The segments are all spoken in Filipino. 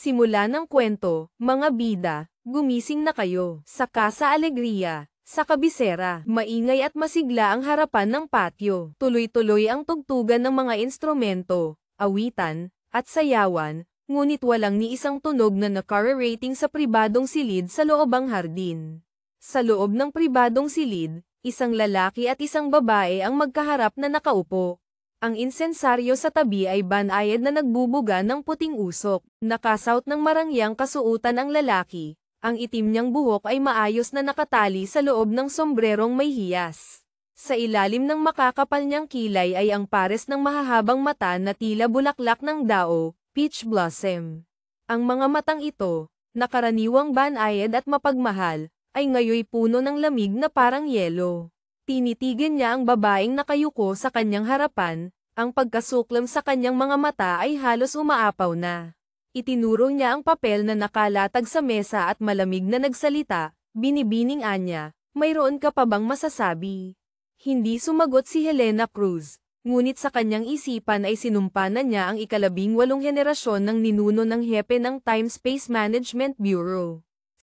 Simula ng kwento, mga bida, gumising na kayo. Sa Casa Alegria, sa kabisera, maingay at masigla ang harapan ng patio. Tuloy-tuloy ang tugtugan ng mga instrumento, awitan, at sayawan, ngunit walang ni isang tunog na nakararating sa pribadong silid sa loobang hardin. Sa loob ng pribadong silid, isang lalaki at isang babae ang magkaharap na nakaupo. Ang insensaryo sa tabi ay banayad na nagbubuga ng puting usok. Nakasuot ng marangyang kasuutan ang lalaki. Ang itim niyang buhok ay maayos na nakatali sa loob ng sombrerong may hiyas. Sa ilalim ng makakapal niyang kilay ay ang pares ng mahahabang mata na tila bulaklak ng dao, peach blossom. Ang mga matang ito, na karaniwang banayad at mapagmahal, ay ngayoy puno ng lamig na parang yelo. Tinitigan niya ang babaeng nakayuko sa kanyang harapan, ang pagkasuklam sa kanyang mga mata ay halos umaapaw na. Itinuro niya ang papel na nakalatag sa mesa at malamig na nagsalita, binibining anya, mayroon ka pa bang masasabi? Hindi sumagot si Helena Cruz, ngunit sa kanyang isipan ay sinumpanan niya ang ika-18 henerasyon ng ninuno ng hepe ng Time Space Management Bureau.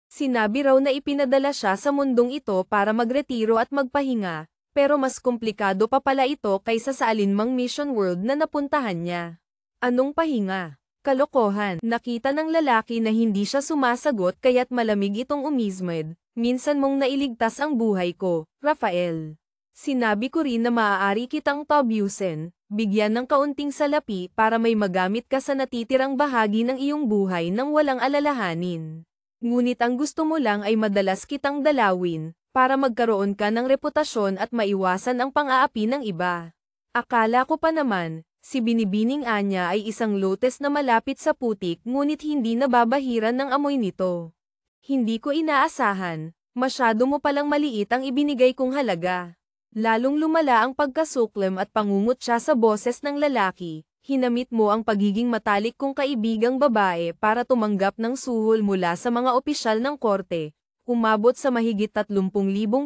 Sinabi raw na ipinadala siya sa mundong ito para magretiro at magpahinga, pero mas komplikado pa pala ito kaysa sa alinmang mission world na napuntahan niya. Anong pahinga? Kalokohan. Nakita ng lalaki na hindi siya sumasagot kaya't malamig itong umismid. Minsan mong nailigtas ang buhay ko, Rafael. Sinabi ko rin na maaari kitang tabyusin, bigyan ng kaunting salapi para may magamit ka sa natitirang bahagi ng iyong buhay nang walang alalahanin. Ngunit ang gusto mo lang ay madalas kitang dalawin, para magkaroon ka ng reputasyon at maiwasan ang pang-aapi ng iba. Akala ko pa naman, si binibining anya ay isang lotes na malapit sa putik ngunit hindi nababahiran ng amoy nito. Hindi ko inaasahan, masyado mo palang maliit ang ibinigay kong halaga. Lalong lumala ang pagkasuklam at pangungutya sa boses ng lalaki. Hinamit mo ang pagiging matalik kong kaibigang babae para tumanggap ng suhol mula sa mga opisyal ng korte. Umabot sa mahigit 30,000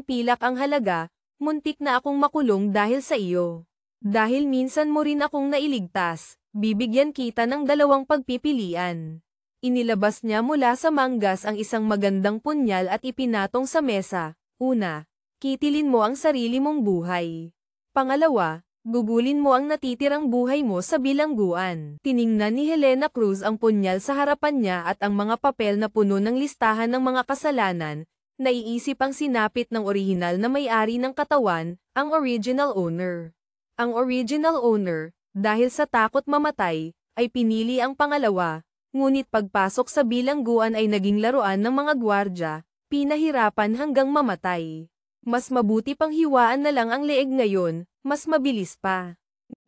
pilak ang halaga, muntik na akong makulong dahil sa iyo. Dahil minsan mo rin akong nailigtas, bibigyan kita ng 2 pagpipilian. Inilabas niya mula sa manggas ang isang magandang punyal at ipinatong sa mesa. Una, kitilin mo ang sarili mong buhay. Pangalawa, gugulin mo ang natitirang buhay mo sa bilangguan. Tiningnan ni Helena Cruz ang punyal sa harapan niya at ang mga papel na puno ng listahan ng mga kasalanan. Naiisip ang sinapit ng orihinal na may-ari ng katawan, ang original owner. Ang original owner, dahil sa takot mamatay, ay pinili ang pangalawa, ngunit pagpasok sa bilangguan ay naging laruan ng mga gwardya, pinahirapan hanggang mamatay. Mas mabuti pang hiwaan na lang ang leeg ngayon, mas mabilis pa.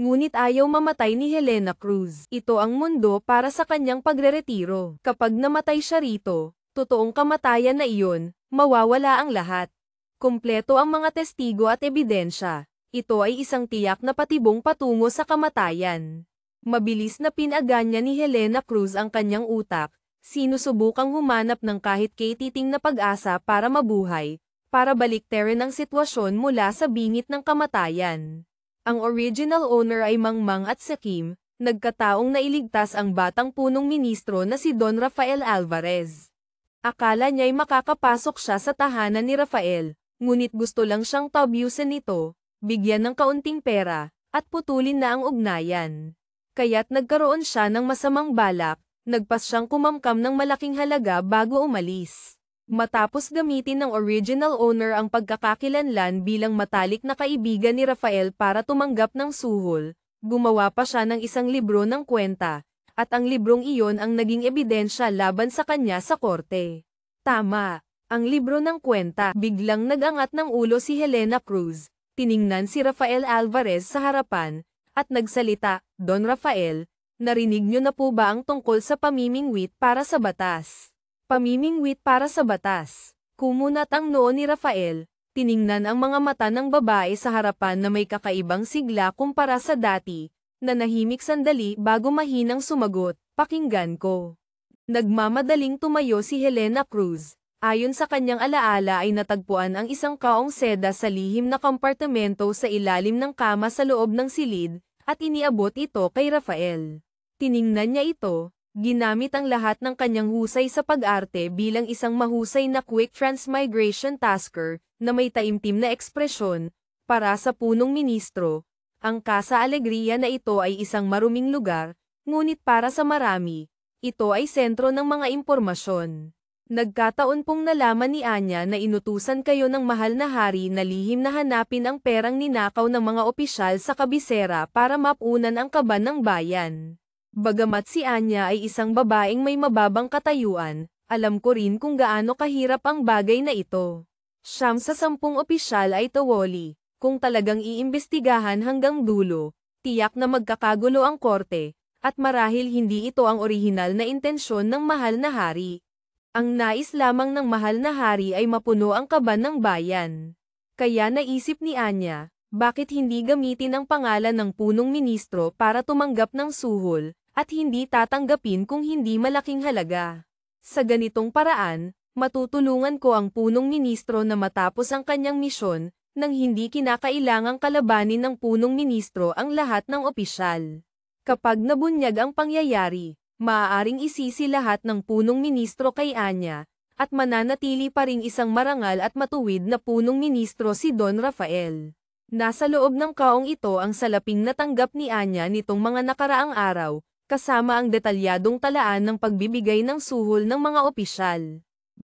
Ngunit ayaw mamatay ni Helena Cruz. Ito ang mundo para sa kanyang pagreretiro. Kapag namatay siya rito, totoong kamatayan na iyon, mawawala ang lahat. Kompleto ang mga testigo at ebidensya. Ito ay isang tiyak na patibong patungo sa kamatayan. Mabilis na pinaganya ni Helena Cruz ang kanyang utak, sinusubukang humanap ng kahit katiting na pag-asa para mabuhay, para baliktarin ang sitwasyon mula sa bingit ng kamatayan. Ang original owner ay mangmang at sakim, nagkataong nailigtas ang batang punong ministro na si Don Rafael Alvarez. Akala niya'y makakapasok siya sa tahanan ni Rafael, ngunit gusto lang siyang tabyusin nito, bigyan ng kaunting pera, at putulin na ang ugnayan. Kaya't nagkaroon siya ng masamang balak, nagpas siyang kumamkam ng malaking halaga bago umalis. Matapos gamitin ng original owner ang pagkakakilanlan bilang matalik na kaibigan ni Rafael para tumanggap ng suhol, gumawa pa siya ng isang libro ng kwenta, at ang librong iyon ang naging ebidensya laban sa kanya sa korte. Tama, ang libro ng kwenta. Biglang nagangat ng ulo si Helena Cruz, tiningnan si Rafael Alvarez sa harapan, at nagsalita, Don Rafael, narinig niyo na po ba ang tungkol sa pamimingwit para sa batas? Pamimingwit para sa batas. Kumunat ang noo ni Rafael, tiningnan ang mga mata ng babae sa harapan na may kakaibang sigla kumpara sa dati, na nahimik sandali bago mahinang sumagot, pakinggan ko. Nagmamadaling tumayo si Helena Cruz. Ayon sa kanyang alaala ay natagpuan ang isang kaong seda sa lihim na kompartimento sa ilalim ng kama sa loob ng silid, at iniabot ito kay Rafael. Tiningnan niya ito, Ginamit ang lahat ng kanyang husay sa pag-arte bilang isang mahusay na quick transmigration tasker, na may taimtim na ekspresyon, para sa punong ministro. Ang Casa Alegria na ito ay isang maruming lugar, ngunit para sa marami, ito ay sentro ng mga impormasyon. Nagkataon pong nalaman ni Anya na inutusan kayo ng mahal na hari na lihim na hanapin ang perang ninakaw ng mga opisyal sa kabisera para mapunan ang kaban ng bayan. Bagamat si Anya ay isang babaeng may mababang katayuan, alam ko rin kung gaano kahirap ang bagay na ito. 9 sa 10 opisyal ay tawoli. Kung talagang iimbestigahan hanggang dulo, tiyak na magkakagulo ang korte, at marahil hindi ito ang orihinal na intensyon ng mahal na hari. Ang nais lamang ng mahal na hari ay mapuno ang kaban ng bayan. Kaya naisip ni Anya, bakit hindi gamitin ang pangalan ng punong ministro para tumanggap ng suhol, at hindi tatanggapin kung hindi malaking halaga. Sa ganitong paraan, matutulungan ko ang punong ministro na matapos ang kanyang misyon, nang hindi kinakailangang kalabanin ng punong ministro ang lahat ng opisyal. Kapag nabunyag ang pangyayari, maaaring isisi lahat ng punong ministro kay Anya, at mananatili pa ring isang marangal at matuwid na punong ministro si Don Rafael. Nasa loob ng kaong ito ang salaping natanggap ni Anya nitong mga nakaraang araw, kasama ang detalyadong talaan ng pagbibigay ng suhol ng mga opisyal.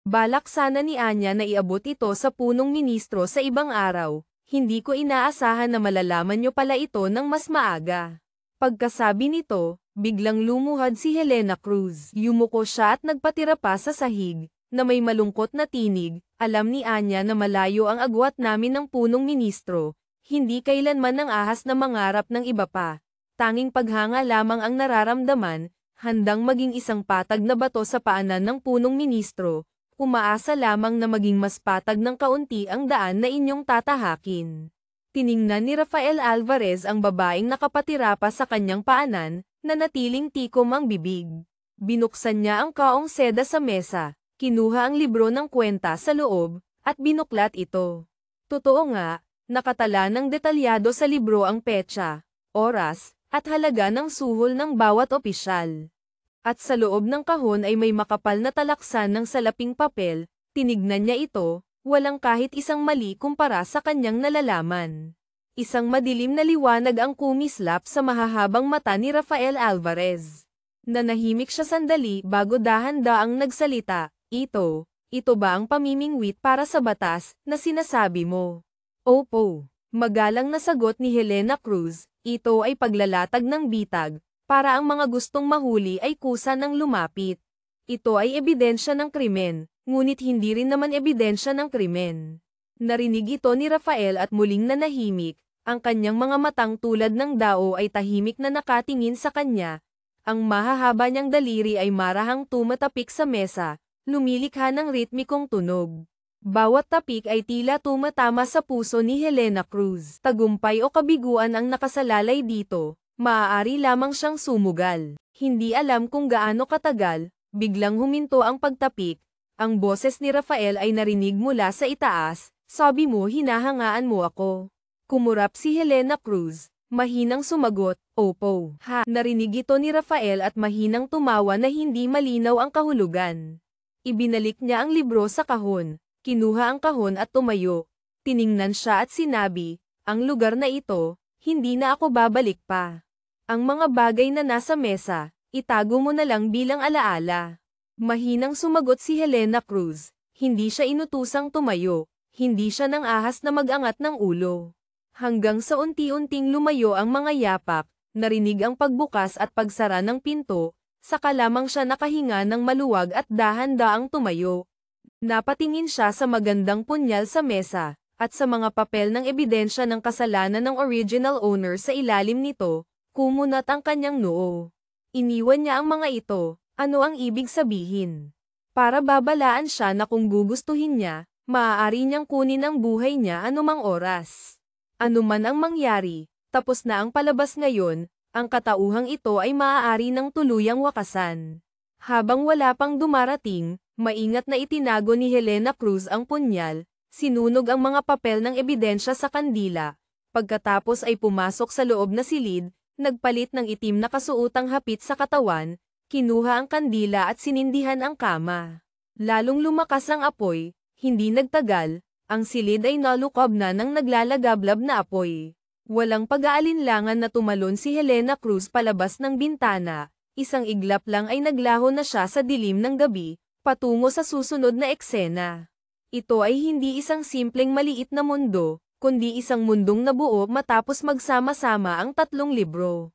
Balak sana ni Anya na iabot ito sa punong ministro sa ibang araw, hindi ko inaasahan na malalaman niyo pala ito ng mas maaga. Pagkasabi nito, biglang lumuhad si Helena Cruz. Yumuko siya at nagpatira pa sa sahig, na may malungkot na tinig. Alam ni Anya na malayo ang agwat namin ng punong ministro, hindi kailanman ng ahas na mangarap ng iba pa. Tanging paghanga lamang ang nararamdaman, handang maging isang patag na bato sa paanan ng punong ministro, umaasa lamang na maging mas patag ng kaunti ang daan na inyong tatahakin. Tiningnan ni Rafael Alvarez ang babaeng nakapatira pa sa kanyang paanan, na natiling tikom ang bibig. Binuksan niya ang kaong seda sa mesa, kinuha ang libro ng kwenta sa loob, at binuklat ito. Totoo nga, nakatala ng detalyado sa libro ang petsa, oras, at halaga ng suhol ng bawat opisyal. At sa loob ng kahon ay may makapal na talaksan ng salaping papel. Tinignan niya ito, walang kahit isang mali kumpara sa kanyang nalalaman. Isang madilim na liwanag ang kumislap sa mahahabang mata ni Rafael Alvarez. Nanahimik siya sandali bago dahan-daang nagsalita, ito ba ang pamimingwit para sa batas na sinasabi mo? Opo, magalang na sagot ni Helena Cruz, ito ay paglalatag ng bitag, para ang mga gustong mahuli ay kusa ng lumapit. Ito ay ebidensya ng krimen, ngunit hindi rin naman ebidensya ng krimen. Narinig ito ni Rafael at muling nanahimik, ang kanyang mga matang tulad ng dao ay tahimik na nakatingin sa kanya. Ang mahahaba niyang daliri ay marahang tumatapik sa mesa, lumilikha ng ritmikong tunog. Bawat tapik ay tila tumatama sa puso ni Helena Cruz. Tagumpay o kabiguan ang nakasalalay dito, maaari lamang siyang sumugal. Hindi alam kung gaano katagal, biglang huminto ang pagtapik. Ang boses ni Rafael ay narinig mula sa itaas, sabi mo hinahangaan mo ako. Kumurap si Helena Cruz, mahinang sumagot, opo. Narinig ito ni Rafael at mahinang tumawa na hindi malinaw ang kahulugan. Ibinalik niya ang libro sa kahon. Kinuha ang kahon at tumayo. Tiningnan siya at sinabi, ang lugar na ito, hindi na ako babalik pa. Ang mga bagay na nasa mesa, itago mo na lang bilang alaala. Mahinang sumagot si Helena Cruz, hindi siya inutusang tumayo, hindi siya nang ahas na mag-angat ng ulo. Hanggang sa unti-unting lumayo ang mga yapak, narinig ang pagbukas at pagsara ng pinto, saka lamang siya nakahinga ng maluwag at dahan-daang tumayo. Napatingin siya sa magandang punyal sa mesa, at sa mga papel ng ebidensya ng kasalanan ng original owner sa ilalim nito, kumunat ang kanyang noo. Iniwan niya ang mga ito, ano ang ibig sabihin? Para babalaan siya na kung gugustuhin niya, maaari niyang kunin ang buhay niya anumang oras. Anuman ang mangyari, tapos na ang palabas ngayon, ang katauhang ito ay maaari ng tuluyang wakasan. Habang wala pang dumarating, maingat na itinago ni Helena Cruz ang punyal, sinunog ang mga papel ng ebidensya sa kandila. Pagkatapos ay pumasok sa loob na silid, nagpalit ng itim na kasuotang hapit sa katawan, Kinuha ang kandila at sinindihan ang kama. Lalong lumakas ang apoy, hindi nagtagal, ang silid ay nalukob na ng naglalagablab na apoy. Walang pag-aalinlangan na tumalon si Helena Cruz palabas ng bintana, isang iglap lang ay naglaho na siya sa dilim ng gabi, patungo sa susunod na eksena. Ito ay hindi isang simpleng maliit na mundo, kundi isang mundong nabuo matapos magsama-sama ang tatlong libro.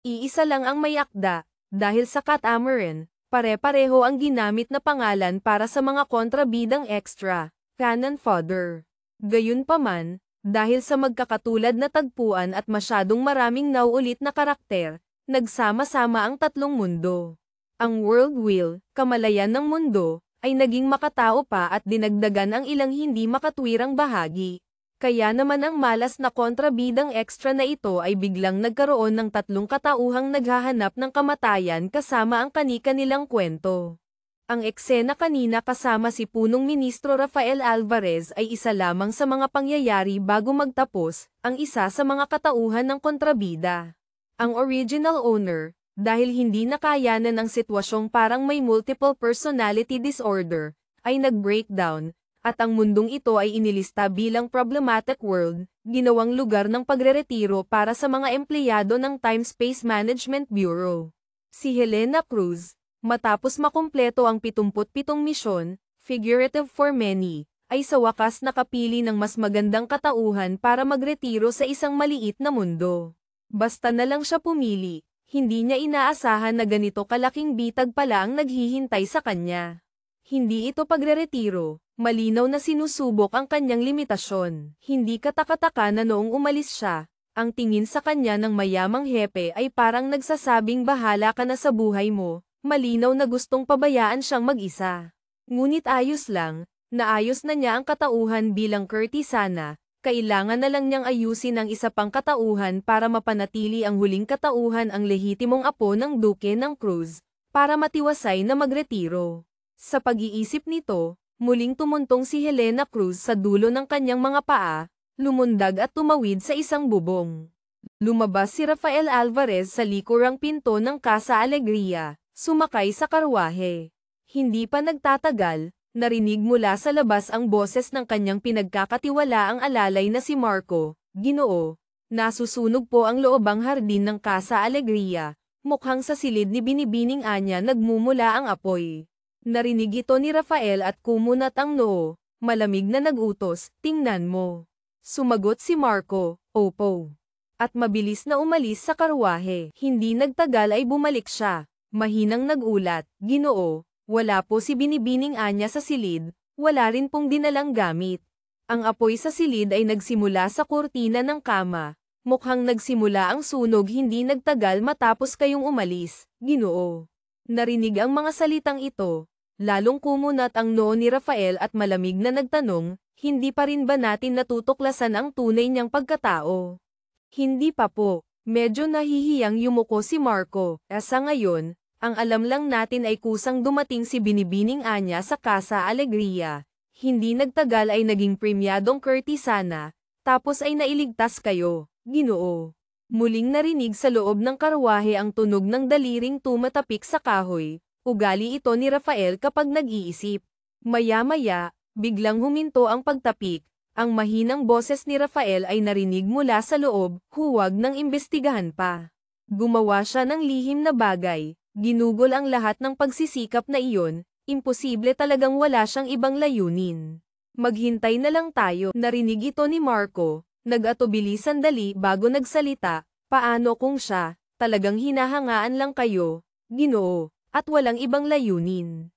Iisa lang ang may akda, dahil sa Catamaran, pare-pareho ang ginamit na pangalan para sa mga kontrabidang extra, cannon fodder. Gayunpaman, dahil sa magkakatulad na tagpuan at masyadong maraming nauulit na karakter, nagsama-sama ang tatlong mundo. Ang world wheel, kamalayan ng mundo, ay naging makatao pa at dinagdagan ang ilang hindi makatwirang bahagi. Kaya naman ang malas na kontrabidang extra na ito ay biglang nagkaroon ng tatlong katauhang naghahanap ng kamatayan kasama ang kani-kanilang kwento. Ang eksena kanina kasama si punong ministro Rafael Alvarez ay isa lamang sa mga pangyayari bago magtapos, ang isa sa mga katauhan ng kontrabida. Ang original owner, dahil hindi nakayanan ang sitwasyong parang may multiple personality disorder, ay nag-breakdown, at ang mundong ito ay inilista bilang problematic world, ginawang lugar ng pagreretiro para sa mga empleyado ng Time-Space Management Bureau. Si Helena Cruz, matapos makumpleto ang 77 misyon, figurative for many, ay sa wakas nakapili ng mas magandang katauhan para magretiro sa isang maliit na mundo. Basta na lang siya pumili, hindi niya inaasahan na ganito kalaking bitag pala ang naghihintay sa kanya. Hindi ito pagreretiro, malinaw na sinusubok ang kanyang limitasyon. Hindi katakataka na noong umalis siya, ang tingin sa kanya ng mayamang hepe ay parang nagsasabing bahala ka na sa buhay mo. Malinaw na gustong pabayaan siyang mag-isa. Ngunit ayos lang, naayos na niya ang katauhan bilang kurtisana, kailangan na lang niyang ayusin ang isa pang katauhan para mapanatili ang huling katauhan ang lehitimong apo ng Duke ng Cruz, para matiwasay na magretiro. Sa pag-iisip nito, muling tumuntong si Helena Cruz sa dulo ng kanyang mga paa, lumundag at tumawid sa isang bubong. Lumabas si Rafael Alvarez sa likurang pinto ng Casa Alegria. Sumakay sa karwahe. Hindi pa nagtatagal, narinig mula sa labas ang boses ng kanyang pinagkakatiwalaang alalay na si Marco. Ginoo, nasusunog po ang loobang hardin ng Casa Alegria, mukhang sa silid ni Binibining Anya nagmumula ang apoy. Narinig ito ni Rafael at kumunat ang noo, malamig na nagutos, tingnan mo. Sumagot si Marco, opo. At mabilis na umalis sa karwahe. Hindi nagtagal ay bumalik siya. Mahinang nagulat, Ginoo, wala po si Binibining Anya sa silid, wala rin pong dinalang gamit. Ang apoy sa silid ay nagsimula sa kurtina ng kama, mukhang nagsimula ang sunog hindi nagtagal matapos kayong umalis, Ginoo. Narinig ang mga salitang ito, lalong kumunat ang noo ni Rafael at malamig na nagtanong, hindi pa rin ba natin natutuklasan ang tunay niyang pagkatao? Hindi pa po, medyo nahihiyang yumuko si Marco, sa ngayon, ang alam lang natin ay kusang dumating si Binibining Anya sa Casa Alegria. Hindi nagtagal ay naging premyadong kurtisana, tapos ay nailigtas kayo, Ginoo. Muling narinig sa loob ng karwahe ang tunog ng daliring tumatapik sa kahoy, ugali ito ni Rafael kapag nag-iisip. Maya-maya, biglang huminto ang pagtapik, ang mahinang boses ni Rafael ay narinig mula sa loob, huwag nang imbestigahan pa. Gumawa siya ng lihim na bagay. Ginugol ang lahat ng pagsisikap na iyon, imposible talagang wala siyang ibang layunin. Maghintay na lang tayo, narinig ito ni Marco, nag-atubili sandali bago nagsalita, paano kung siya, talagang hinahangaan lang kayo, Ginoo, at walang ibang layunin.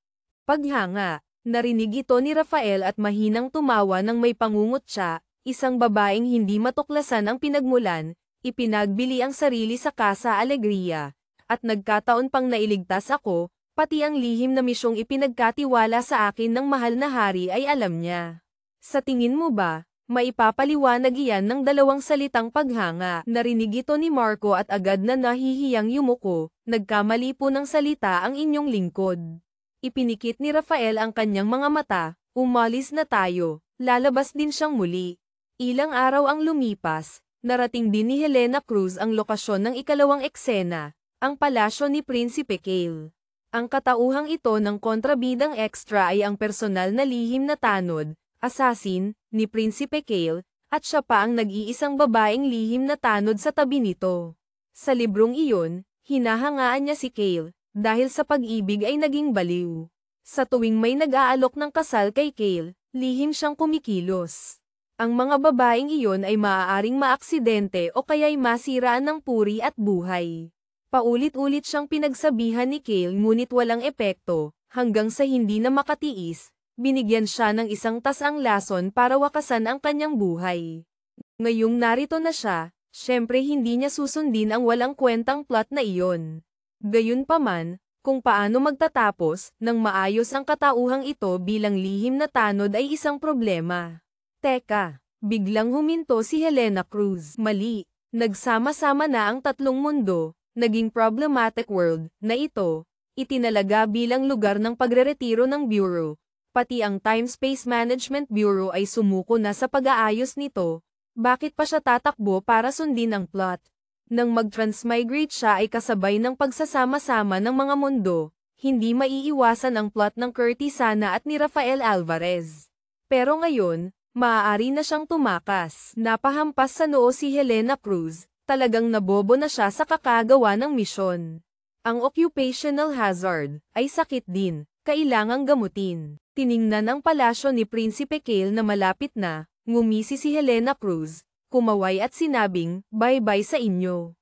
Paghanga, narinig ito ni Rafael at mahinang tumawa nang may pangungot siya, isang babaeng hindi matuklasan ang pinagmulan, ipinagbili ang sarili sa Casa Alegria. At nagkataon pang nailigtas ako, pati ang lihim na misyong ipinagkatiwala sa akin ng mahal na hari ay alam niya. Sa tingin mo ba, maipapaliwanag iyan ng dalawang salitang paghanga? Narinig ito ni Marco at agad na nahihiyang yumuko, nagkamali po ng salita ang inyong lingkod. Ipinikit ni Rafael ang kanyang mga mata, umalis na tayo, lalabas din siyang muli. Ilang araw ang lumipas, narating din ni Helena Cruz ang lokasyon ng ikalawang eksena. Ang palasyo ni Prinsipe Cale. Ang katauhang ito ng kontrabidang extra ay ang personal na lihim na tanod, assassin, ni Prinsipe Cale, at siya pa ang nag-iisang babaeng lihim na tanod sa tabi nito. Sa librong iyon, hinahangaan niya si Cale, dahil sa pag-ibig ay naging baliw. Sa tuwing may nag-aalok ng kasal kay Cale, lihim siyang kumikilos. Ang mga babaeng iyon ay maaaring maaksidente o kaya'y masiraan ng puri at buhay. Paulit-ulit siyang pinagsabihan ni Cale ngunit walang epekto, hanggang sa hindi na makatiis, binigyan siya ng isang tasang lason para wakasan ang kanyang buhay. Ngayong narito na siya, syempre hindi niya susundin ang walang kwentang plot na iyon. Gayunpaman, kung paano magtatapos ng maayos ang katauhang ito bilang lihim na tanod ay isang problema. Teka, biglang huminto si Helena Cruz. Mali, nagsama-sama na ang tatlong mundo. Naging problematic world na ito, itinalaga bilang lugar ng pagreretiro ng Bureau, pati ang Time-Space Management Bureau ay sumuko na sa pag-aayos nito, bakit pa siya tatakbo para sundin ang plot? Nang mag-transmigrate siya ay kasabay ng pagsasama-sama ng mga mundo, hindi maiiwasan ang plot ng Curtisana at ni Rafael Alvarez. Pero ngayon, maaari na siyang tumakas. Napahampas sa noo si Helena Cruz. Talagang nabobo na siya sa kakagawa ng misyon. Ang occupational hazard ay sakit din, kailangang gamutin. Tiningnan ang palasyo ni Prinsipe Cale na malapit na, ngumisi si Helena Cruz, kumaway at sinabing, bye-bye sa inyo.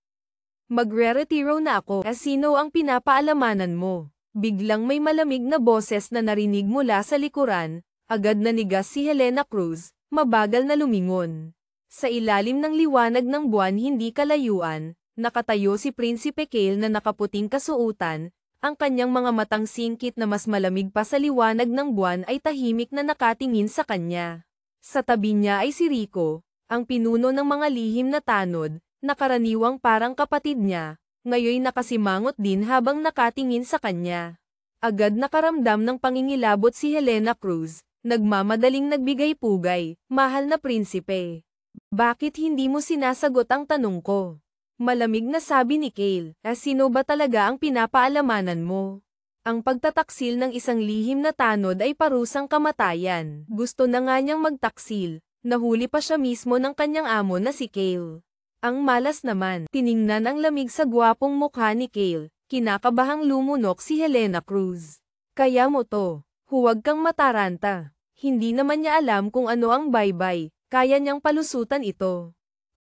Magre-retiro na ako. Sino ang pinapaalamanan mo? Biglang may malamig na boses na narinig mula sa likuran, agad nanigas si Helena Cruz, mabagal na lumingon. Sa ilalim ng liwanag ng buwan hindi kalayuan, nakatayo si Prinsipe Cale na nakaputing kasuutan, ang kanyang mga matang singkit na mas malamig pa sa liwanag ng buwan ay tahimik na nakatingin sa kanya. Sa tabi niya ay si Rico, ang pinuno ng mga lihim na tanod, na karaniwang parang kapatid niya, ngayon nakasimangot din habang nakatingin sa kanya. Agad nakaramdam ng pangingilabot si Helena Cruz, nagmamadaling nagbigay pugay, mahal na prinsipe. Bakit hindi mo sinasagot ang tanong ko? Malamig na sabi ni Cale, sino ba talaga ang pinapaalamanan mo? Ang pagtataksil ng isang lihim na tanod ay parusang kamatayan. Gusto na nga niyang magtaksil, nahuli pa siya mismo ng kanyang amo na si Cale. Ang malas naman, tiningnan ang lamig sa gwapong mukha ni Cale, kinakabahang lumunok si Helena Cruz. Kaya mo to, huwag kang mataranta. Hindi naman niya alam kung ano ang bye-bye. Kaya niyang palusutan ito.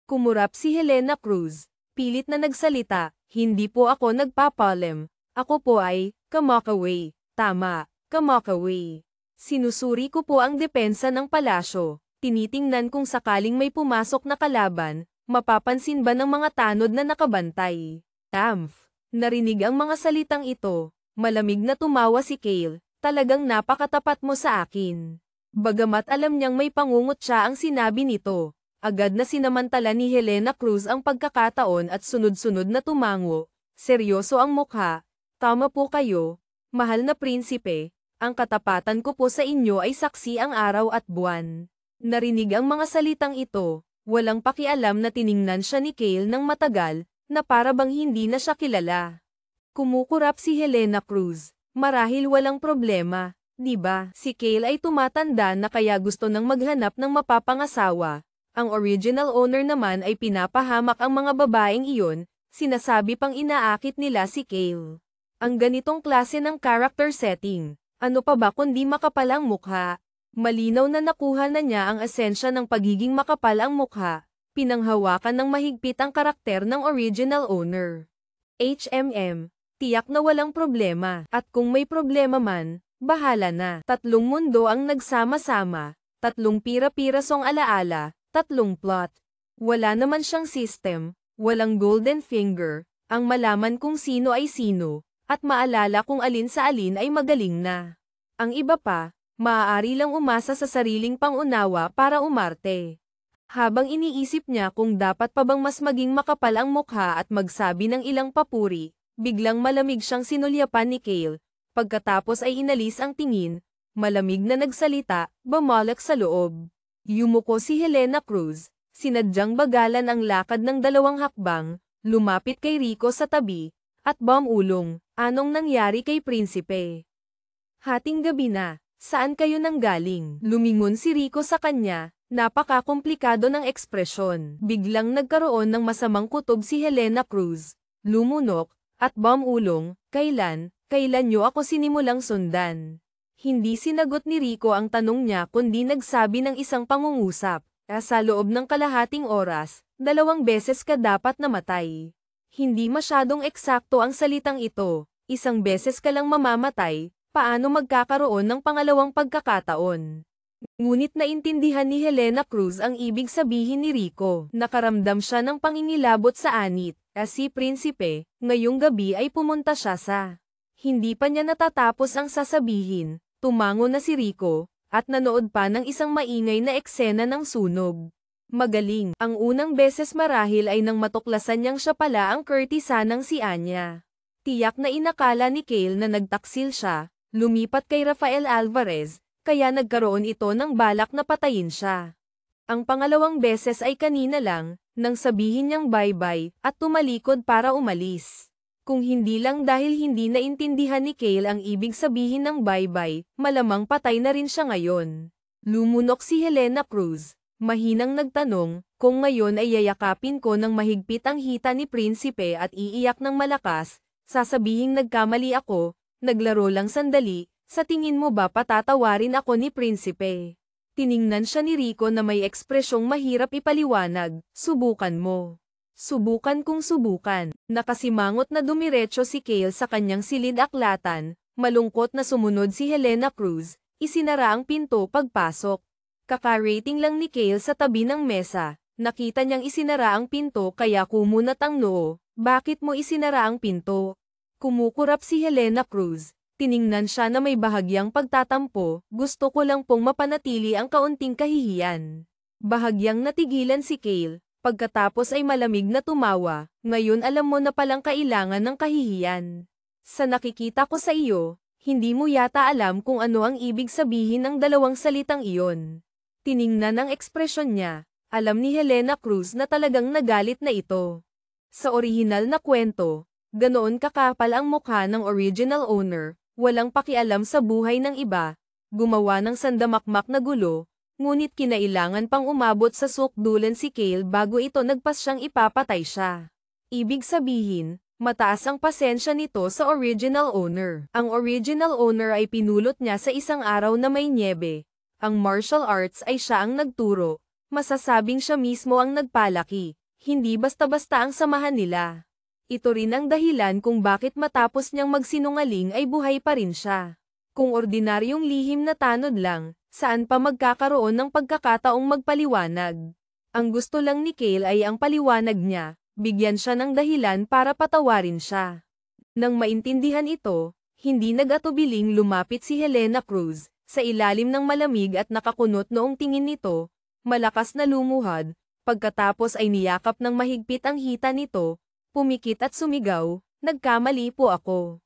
Kumurap si Helena Cruz, pilit na nagsalita, hindi po ako nagpapalem, ako po ay, kamakaway, tama, kamakaway. Sinusuri ko po ang depensa ng palasyo, tinitingnan kung sakaling may pumasok na kalaban, mapapansin ba ng mga tanod na nakabantay. Narinig ang mga salitang ito, malamig na tumawa si Cale, talagang napakatapat mo sa akin. Bagamat alam niyang may pangungot siya ang sinabi nito, agad na sinamantala ni Helena Cruz ang pagkakataon at sunod-sunod na tumango, seryoso ang mukha, tama po kayo, mahal na prinsipe, ang katapatan ko po sa inyo ay saksi ang araw at buwan. Narinig ang mga salitang ito, walang pakialam na tiningnan siya ni Cale ng matagal, na para bang hindi na siya kilala. Kumukurap si Helena Cruz, marahil walang problema. Diba, si Cale ay tumatanda na kaya gusto nang maghanap ng mapapangasawa. Ang original owner naman ay pinapahamak ang mga babaeng iyon, sinasabi pang inaakit nila si Cale. Ang ganitong klase ng character setting, ano pa ba kundi makapalang mukha? Malinaw na nakuha na niya ang esensya ng pagiging makapal ang mukha, pinanghawakan ng mahigpit ang karakter ng original owner. Tiyak na walang problema, at kung may problema man, bahala na. Tatlong mundo ang nagsama-sama, tatlong pira-pirasong alaala, tatlong plot. Wala naman siyang system, walang golden finger, ang malaman kung sino ay sino, at maalala kung alin sa alin ay magaling na. Ang iba pa, maaari lang umasa sa sariling pangunawa para umarte. Habang iniisip niya kung dapat pa bang mas maging makapal ang mukha at magsabi ng ilang papuri, biglang malamig siyang sinulyapan ni Cale. Pagkatapos ay inalis ang tingin, malamig na nagsalita, bumalak sa loob. Yumuko si Helena Cruz, sinadyang bagalan ang lakad ng 2 hakbang, lumapit kay Rico sa tabi, At Ulong, anong nangyari kay Prinsipe? Hating gabi na, saan kayo nanggaling? Lumingon si Rico sa kanya, napaka-komplikado ng ekspresyon. Biglang nagkaroon ng masamang kutob si Helena Cruz. Lumunok, at Ulong, kailan nyo ako sinimulang sundan? Hindi sinagot ni Rico ang tanong niya kundi nagsabi ng isang pangungusap. Sa loob ng kalahating oras, 2 beses ka dapat namatay. Hindi masyadong eksakto ang salitang ito, 1 beses ka lang mamamatay, paano magkakaroon ng pangalawang pagkakataon? Ngunit naintindihan ni Helena Cruz ang ibig sabihin ni Rico. Nakaramdam siya ng pangingilabot sa anit, si Prinsipe, ngayong gabi ay pumunta siya sa. Hindi pa niya natatapos ang sasabihin, tumango na si Rico, at nanood pa ng isang maingay na eksena ng sunog. Magaling. Ang unang beses marahil ay nang matuklasan niyang siya pala ang kurtisanang si Anya. Tiyak na inakala ni Cale na nagtaksil siya, lumipat kay Rafael Alvarez, kaya nagkaroon ito ng balak na patayin siya. Ang pangalawang beses ay kanina lang, nang sabihin niyang bye-bye, at tumalikod para umalis. Kung hindi lang dahil hindi naintindihan ni Cale ang ibig sabihin ng bye-bye, malamang patay na rin siya ngayon. Lumunok si Helena Cruz. Mahinang nagtanong, kung ngayon ay yayakapin ko ng mahigpit ang hita ni Prinsipe at iiyak ng malakas, sasabihing nagkamali ako, naglaro lang sandali, sa tingin mo ba patatawarin ako ni Prinsipe? Tiningnan siya ni Rico na may ekspresyong mahirap ipaliwanag, subukan mo. Subukan kung subukan. Nakasimangot na dumiretso si Cale sa kanyang silid-aklatan, malungkot na sumunod si Helena Cruz, isinara ang pinto pagpasok. Kaka-rating lang ni Cale sa tabi ng mesa, nakita niyang isinara ang pinto kaya kumunat ang noo. Bakit mo isinara ang pinto? Kumukurap si Helena Cruz, tiningnan siya na may bahagyang pagtatampo, gusto ko lang pong mapanatili ang kaunting kahihiyan. Bahagyang natigilan si Cale, pagkatapos ay malamig na tumawa, ngayon alam mo na palang kailangan ng kahihiyan. Sa nakikita ko sa iyo, hindi mo yata alam kung ano ang ibig sabihin ng 2 salitang iyon. Tiningnan ang ekspresyon niya, alam ni Helena Cruz na talagang nagalit na ito. Sa orihinal na kwento, ganoon kakapal ang mukha ng original owner, walang pakialam sa buhay ng iba, gumawa ng sandamakmak na gulo, ngunit kinailangan pang umabot sa sukdulan si Cale bago ito nagpas siyang ipapatay siya. Ibig sabihin, mataas ang pasensya nito sa original owner. Ang original owner ay pinulot niya sa isang araw na may nyebe. Ang martial arts ay siya ang nagturo, masasabing siya mismo ang nagpalaki, hindi basta-basta ang samahan nila. Ito rin ang dahilan kung bakit matapos niyang magsinungaling ay buhay pa rin siya. Kung ordinaryong lihim na tanod lang, saan pa magkakaroon ng pagkakataong magpaliwanag? Ang gusto lang ni Cale ay ang paliwanag niya, bigyan siya ng dahilan para patawarin siya. Nang maintindihan ito, hindi nag-atubiling lumapit si Helena Cruz. Sa ilalim ng malamig at nakakunot noong tingin nito, malakas na lumuhad, pagkatapos ay niyakap ng mahigpit ang hita nito, pumikit at sumigaw, nagkamali po ako.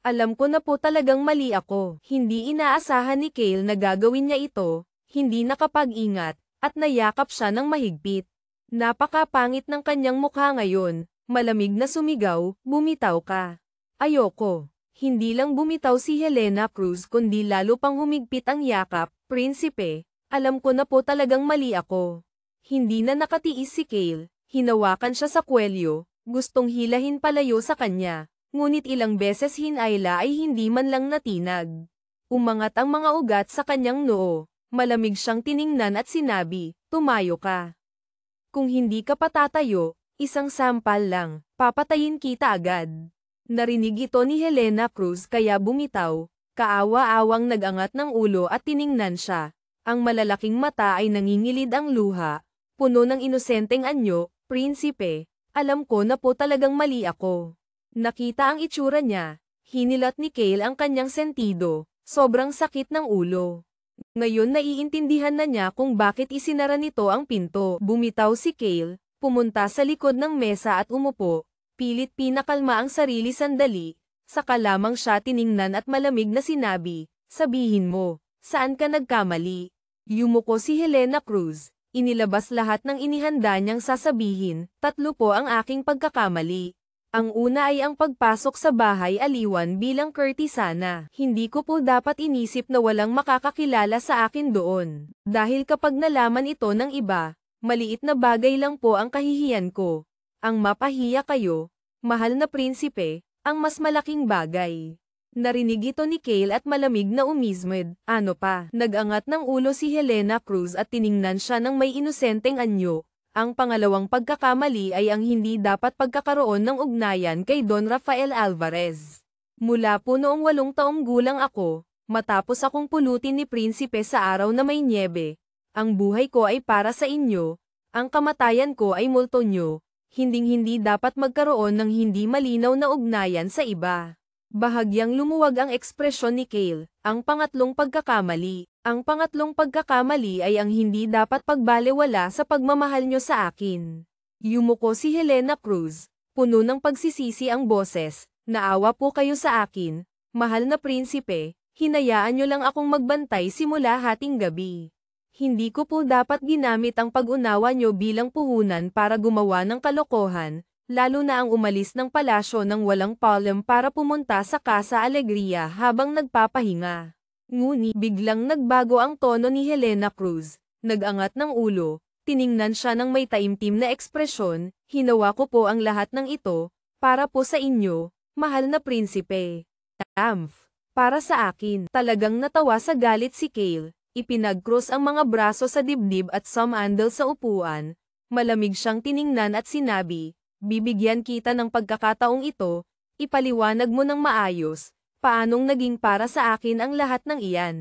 Alam ko na po talagang mali ako. Hindi inaasahan ni Cale na gagawin niya ito, hindi nakapag-ingat, at nayakap siya ng mahigpit. Napakapangit ng kanyang mukha ngayon, malamig na sumigaw, bumitaw ka. Ayoko. Hindi lang bumitaw si Helena Cruz kundi lalo pang humigpit ang yakap, Prinsipe, alam ko na po talagang mali ako. Hindi na nakatiis si Cale, hinawakan siya sa kwelyo, gustong hilahin palayo sa kanya, ngunit ilang beses hinayla ay hindi man lang natinag. Umangat ang mga ugat sa kanyang noo, malamig siyang tiningnan at sinabi, tumayo ka. Kung hindi ka patatayo, isang sampal lang, papatayin kita agad. Narinig ito ni Helena Cruz kaya bumitaw, kaawa-awang nagangat ng ulo at tiningnan siya. Ang malalaking mata ay nangingilid ang luha, puno ng inosenteng anyo, Prinsipe, alam ko na po talagang mali ako. Nakita ang itsura niya, hinilat ni Cale ang kanyang sentido, sobrang sakit ng ulo. Ngayon naiintindihan na niya kung bakit isinara nito ang pinto. Bumitaw si Cale, pumunta sa likod ng mesa at umupo. Pilit pinakalma ang sarili sandali, saka lamang siya tiningnan at malamig na sinabi, sabihin mo, saan ka nagkamali? Yumuko si Helena Cruz, inilabas lahat ng inihanda niyang sasabihin, 3 po ang aking pagkakamali. Ang una ay ang pagpasok sa bahay aliwan bilang kurtisana. Hindi ko po dapat inisip na walang makakakilala sa akin doon. Dahil kapag nalaman ito ng iba, maliit na bagay lang po ang kahihiyan ko. Ang mapahiya kayo, mahal na prinsipe, ang mas malaking bagay. Narinig ito ni Cale at malamig na umismid. Ano pa? Nag-angat ng ulo si Helena Cruz at tiningnan siya ng may inosenteng anyo. Ang pangalawang pagkakamali ay ang hindi dapat pagkakaroon ng ugnayan kay Don Rafael Alvarez. Mula po noong 8 taong gulang ako, matapos akong pulutin ni Prinsipe sa araw na may nyebe, ang buhay ko ay para sa inyo, ang kamatayan ko ay multo nyo, hinding-hindi dapat magkaroon ng hindi malinaw na ugnayan sa iba. Bahagyang lumuwag ang ekspresyon ni Cale. Ang pangatlong pagkakamali. Ang pangatlong pagkakamali ay ang hindi dapat pagbalewala sa pagmamahal nyo sa akin. Yumuko si Helena Cruz. Puno ng pagsisisi ang boses. Naawa po kayo sa akin, mahal na prinsipe, hinayaan nyo lang akong magbantay simula hating gabi. Hindi ko po dapat ginamit ang pag-unawa nyo bilang puhunan para gumawa ng kalokohan, lalo na ang umalis ng palasyo ng walang palem para pumunta sa Casa Alegria habang nagpapahinga. Ngunit biglang nagbago ang tono ni Helena Cruz, nag-angat ng ulo, tiningnan siya ng may taimtim na ekspresyon, hinawa ko po ang lahat ng ito, para po sa inyo, mahal na prinsipe. Para sa akin, talagang natawa sa galit si Cale, ipinag-cross ang mga braso sa dibdib at sumandal sa upuan, malamig siyang tiningnan at sinabi, bibigyan kita ng pagkakataong ito, ipaliwanag mo ng maayos, paanong naging para sa akin ang lahat ng iyan.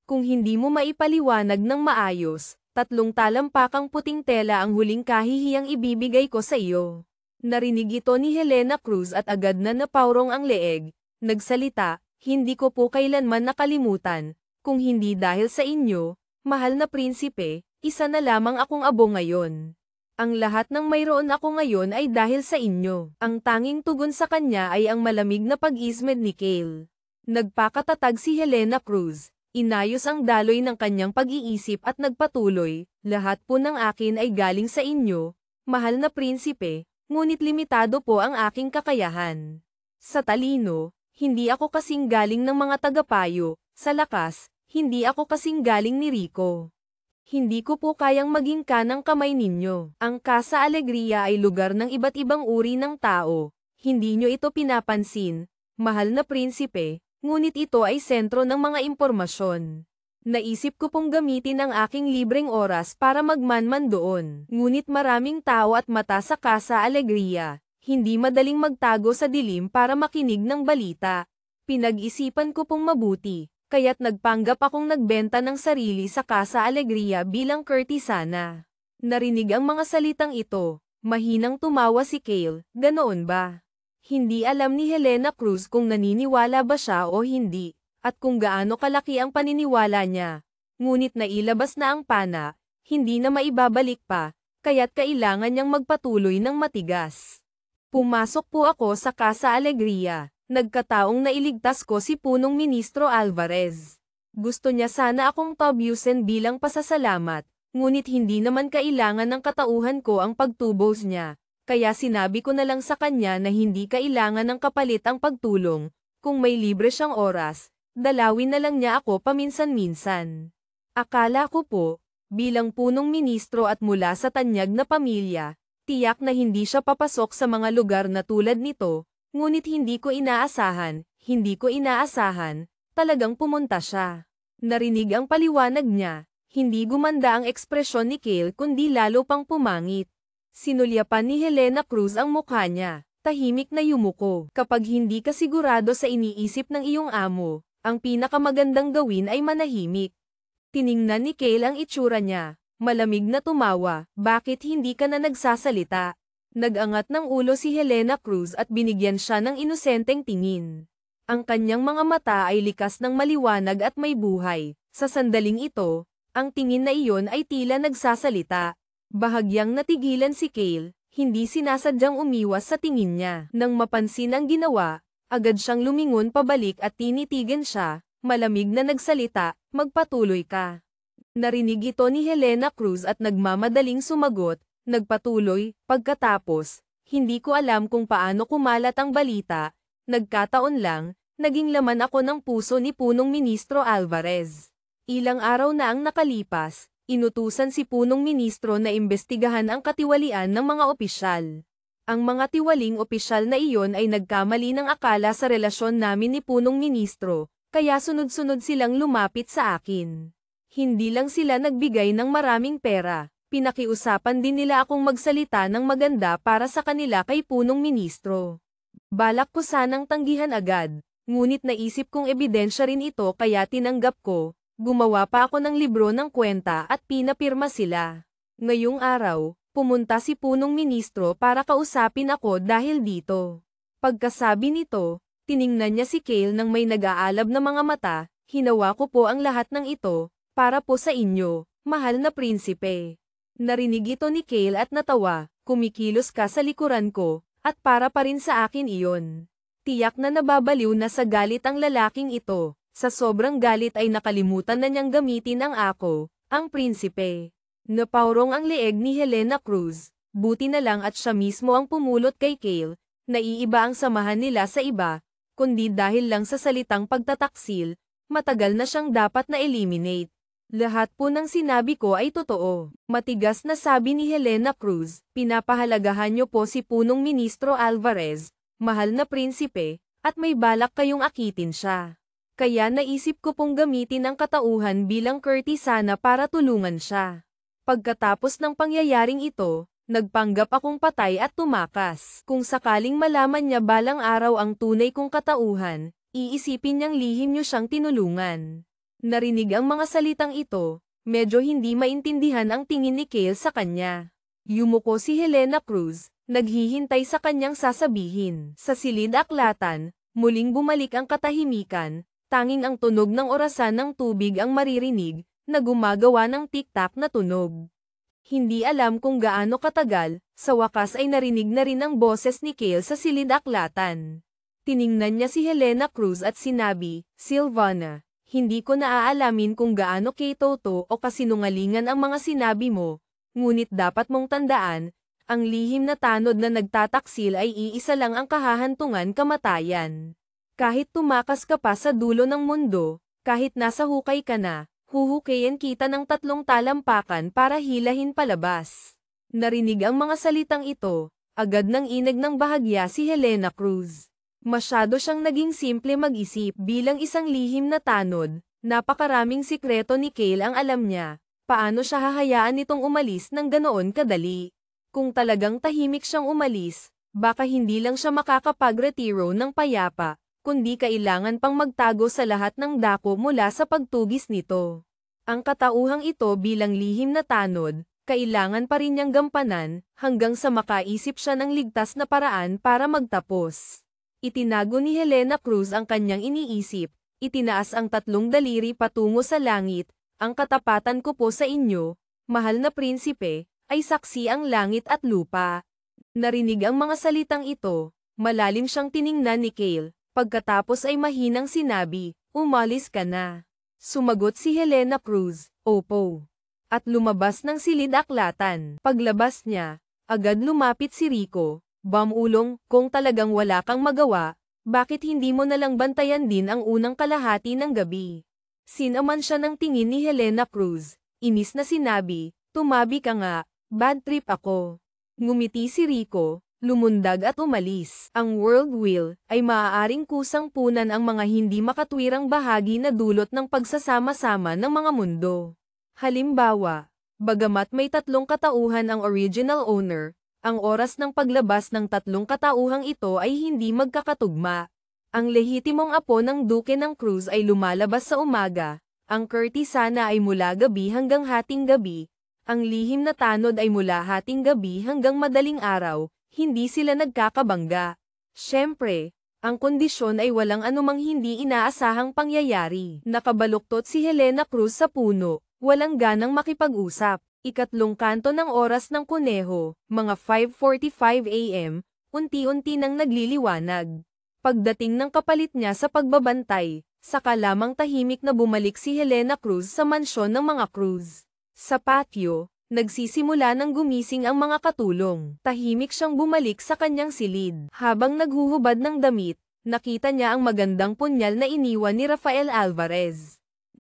Kung hindi mo maipaliwanag ng maayos, 3 talampakang puting tela ang huling kahihiyang ibibigay ko sa iyo. Narinig ito ni Helena Cruz at agad na napaurong ang leeg, nagsalita, hindi ko po kailanman nakalimutan, kung hindi dahil sa inyo, mahal na prinsipe, isa na lamang akong abo ngayon. Ang lahat ng mayroon ako ngayon ay dahil sa inyo. Ang tanging tugon sa kanya ay ang malamig na pag-ismed ni Cale. Nagpakatatag si Helena Cruz, inayos ang daloy ng kanyang pag-iisip at nagpatuloy, lahat po ng akin ay galing sa inyo, mahal na prinsipe, ngunit limitado po ang aking kakayahan. Sa talino, hindi ako kasing galing ng mga tagapayo, sa lakas, hindi ako kasing galing ni Rico. Hindi ko po kayang maging kanang kamay ninyo. Ang Casa Alegria ay lugar ng iba't ibang uri ng tao. Hindi nyo ito pinapansin, mahal na prinsipe, ngunit ito ay sentro ng mga impormasyon. Naisip ko pong gamitin ang aking libreng oras para magmanman doon. Ngunit maraming tao at mata sa Casa Alegria. Hindi madaling magtago sa dilim para makinig ng balita. Pinag-isipan ko pong mabuti. Kaya't nagpanggap akong nagbenta ng sarili sa Casa Alegria bilang kurtisana. Narinig ang mga salitang ito, mahinang tumawa si Cale, ganoon ba? Hindi alam ni Helena Cruz kung naniniwala ba siya o hindi, at kung gaano kalaki ang paniniwala niya. Ngunit nailabas na ang pana, hindi na maibabalik pa, kaya't kailangan niyang magpatuloy ng matigas. Pumasok po ako sa Casa Alegria. Nagkataong nailigtas ko si Punong Ministro Alvarez. Gusto niya sana akong tabyusin bilang pasasalamat, ngunit hindi naman kailangan ng katauhan ko ang pagtubos niya, kaya sinabi ko na lang sa kanya na hindi kailangan ng kapalit ang pagtulong, kung may libre siyang oras, dalawin na lang niya ako paminsan-minsan. Akala ko po, bilang punong ministro at mula sa tanyag na pamilya, tiyak na hindi siya papasok sa mga lugar na tulad nito. Ngunit hindi ko inaasahan, talagang pumunta siya. Narinig ang paliwanag niya, hindi gumanda ang ekspresyon ni Cale kundi lalo pang pumangit. Sinulyapan ni Helena Cruz ang mukha niya, tahimik na yumuko. Kapag hindi ka sigurado sa iniisip ng iyong amo, ang pinakamagandang gawin ay manahimik. Tiningnan ni Cale ang itsura niya, malamig na tumawa, bakit hindi ka na nagsasalita? Nag-angat ng ulo si Helena Cruz at binigyan siya ng inosenteng tingin. Ang kanyang mga mata ay likas ng maliwanag at may buhay. Sa sandaling ito, ang tingin na iyon ay tila nagsasalita. Bahagyang natigilan si Cale, hindi sinasadyang umiwas sa tingin niya. Nang mapansin ang ginawa, agad siyang lumingon pabalik at tinitigan siya, malamig na nagsalita, magpatuloy ka. Narinig ito ni Helena Cruz at nagmamadaling sumagot. Nagpatuloy, pagkatapos, Hindi ko alam kung paano kumalat ang balita, nagkataon lang, naging laman ako ng puso ni Punong Ministro Alvarez. Ilang araw na ang nakalipas, inutusan si Punong Ministro na imbestigahan ang katiwalian ng mga opisyal. Ang mga tiwaling opisyal na iyon ay nagkamali ng akala sa relasyon namin ni Punong Ministro, kaya sunod-sunod silang lumapit sa akin. Hindi lang sila nagbigay ng maraming pera, pinakiusapan din nila akong magsalita ng maganda para sa kanila kay Punong Ministro. Balak ko sanang tanggihan agad, ngunit naisip kong ebidensya rin ito kaya tinanggap ko, gumawa pa ako ng libro ng kwenta at pinapirma sila. Ngayong araw, pumunta si Punong Ministro para kausapin ako dahil dito. Pagkasabi nito, tiningnan niya si Kale nang may nag-aalab na mga mata, hinawa ko po ang lahat ng ito, para po sa inyo, mahal na prinsipe. Narinig ito ni Kale at natawa, kumikilos ka sa likuran ko, at para pa rin sa akin iyon. Tiyak na nababaliw na sa galit ang lalaking ito, sa sobrang galit ay nakalimutan na niyang gamitin ang ako, ang prinsipe. Napaurong ang leeg ni Helena Cruz, buti na lang at siya mismo ang pumulot kay Kale, naiiba ang samahan nila sa iba, kundi dahil lang sa salitang pagtataksil, matagal na siyang dapat na-eliminate. Lahat po ng sinabi ko ay totoo. Matigas na sabi ni Helena Cruz, pinapahalagahan niyo po si Punong Ministro Alvarez, mahal na prinsipe, at may balak kayong akitin siya. Kaya naisip ko pong gamitin ang katauhan bilang kurtisana para tulungan siya. Pagkatapos ng pangyayaring ito, nagpanggap akong patay at tumakas. Kung sakaling malaman niya balang araw ang tunay kong katauhan, iisipin niyang lihim niyo siyang tinulungan. Narinig ang mga salitang ito, medyo hindi maintindihan ang tingin ni Kale sa kanya. Yumuko si Helena Cruz, naghihintay sa kanyang sasabihin. Sa silid-aklatan, muling bumalik ang katahimikan, tanging ang tunog ng orasan ng tubig ang maririnig, na gumagawa ng tik-tak na tunog. Hindi alam kung gaano katagal, sa wakas ay narinig na rin ang boses ni Kale sa silid-aklatan. Tiningnan niya si Helena Cruz at sinabi, Silvana, hindi ko naaalamin kung gaano kay Toto o kasinungalingan ang mga sinabi mo, ngunit dapat mong tandaan, ang lihim na tanod na nagtataksil ay iisa lang ang kahahantungan kamatayan. Kahit tumakas ka pa sa dulo ng mundo, kahit nasa hukay ka na, huhukayin kita ng 3 talampakan para hilahin palabas. Narinig ang mga salitang ito, agad nang inag ng bahagya si Helena Cruz. Masyado siyang naging simple mag-isip bilang isang lihim na tanod, napakaraming sikreto ni Kale ang alam niya, paano siya hahayaan nitong umalis ng ganoon kadali. Kung talagang tahimik siyang umalis, baka hindi lang siya makakapag-retiro ng payapa, kundi kailangan pang magtago sa lahat ng dako mula sa pagtugis nito. Ang katauhang ito bilang lihim na tanod, kailangan pa rin niyang gampanan, hanggang sa makaisip siya ng ligtas na paraan para magtapos. Itinago ni Helena Cruz ang kanyang iniisip, itinaas ang 3 daliri patungo sa langit, ang katapatan ko po sa inyo, mahal na prinsipe, ay saksi ang langit at lupa. Narinig ang mga salitang ito, malalim siyang tiningnan ni Kale. Pagkatapos ay mahinang sinabi, umalis ka na. Sumagot si Helena Cruz, opo. At lumabas ng silid-aklatan. Paglabas niya, agad lumapit si Rico, Bamulong, kung talagang wala kang magawa, bakit hindi mo nalang bantayan din ang unang kalahati ng gabi? Sinaman siya ng tingin ni Helena Cruz, inis na sinabi, tumabi ka nga, bad trip ako. Ngumiti si Rico, lumundag at umalis. Ang world wheel ay maaaring kusang punan ang mga hindi makatwirang bahagi na dulot ng pagsasama-sama ng mga mundo. Halimbawa, bagamat may 3 katauhan ang original owner, ang oras ng paglabas ng 3 katauhang ito ay hindi magkakatugma. Ang lehitimong apo ng Duke ng Cruz ay lumalabas sa umaga, ang kurtisana ay mula gabi hanggang hating gabi, ang lihim na tanod ay mula hating gabi hanggang madaling araw. Hindi sila nagkakabangga. Siyempre, ang kondisyon ay walang anumang hindi inaasahang pangyayari. Nakabaluktot si Helena Cruz sa puno, walang ganang makipag-usap. Ikatlong kanto ng oras ng kuneho, mga 5:45 AM, unti-unti nang nagliliwanag. Pagdating ng kapalit niya sa pagbabantay, saka lamang tahimik na bumalik si Helena Cruz sa mansyon ng mga Cruz. Sa patio, Nagsisimula ng gumising ang mga katulong. Tahimik siyang bumalik sa kanyang silid. Habang naghuhubad ng damit, nakita niya ang magandang punyal na iniwan ni Rafael Alvarez.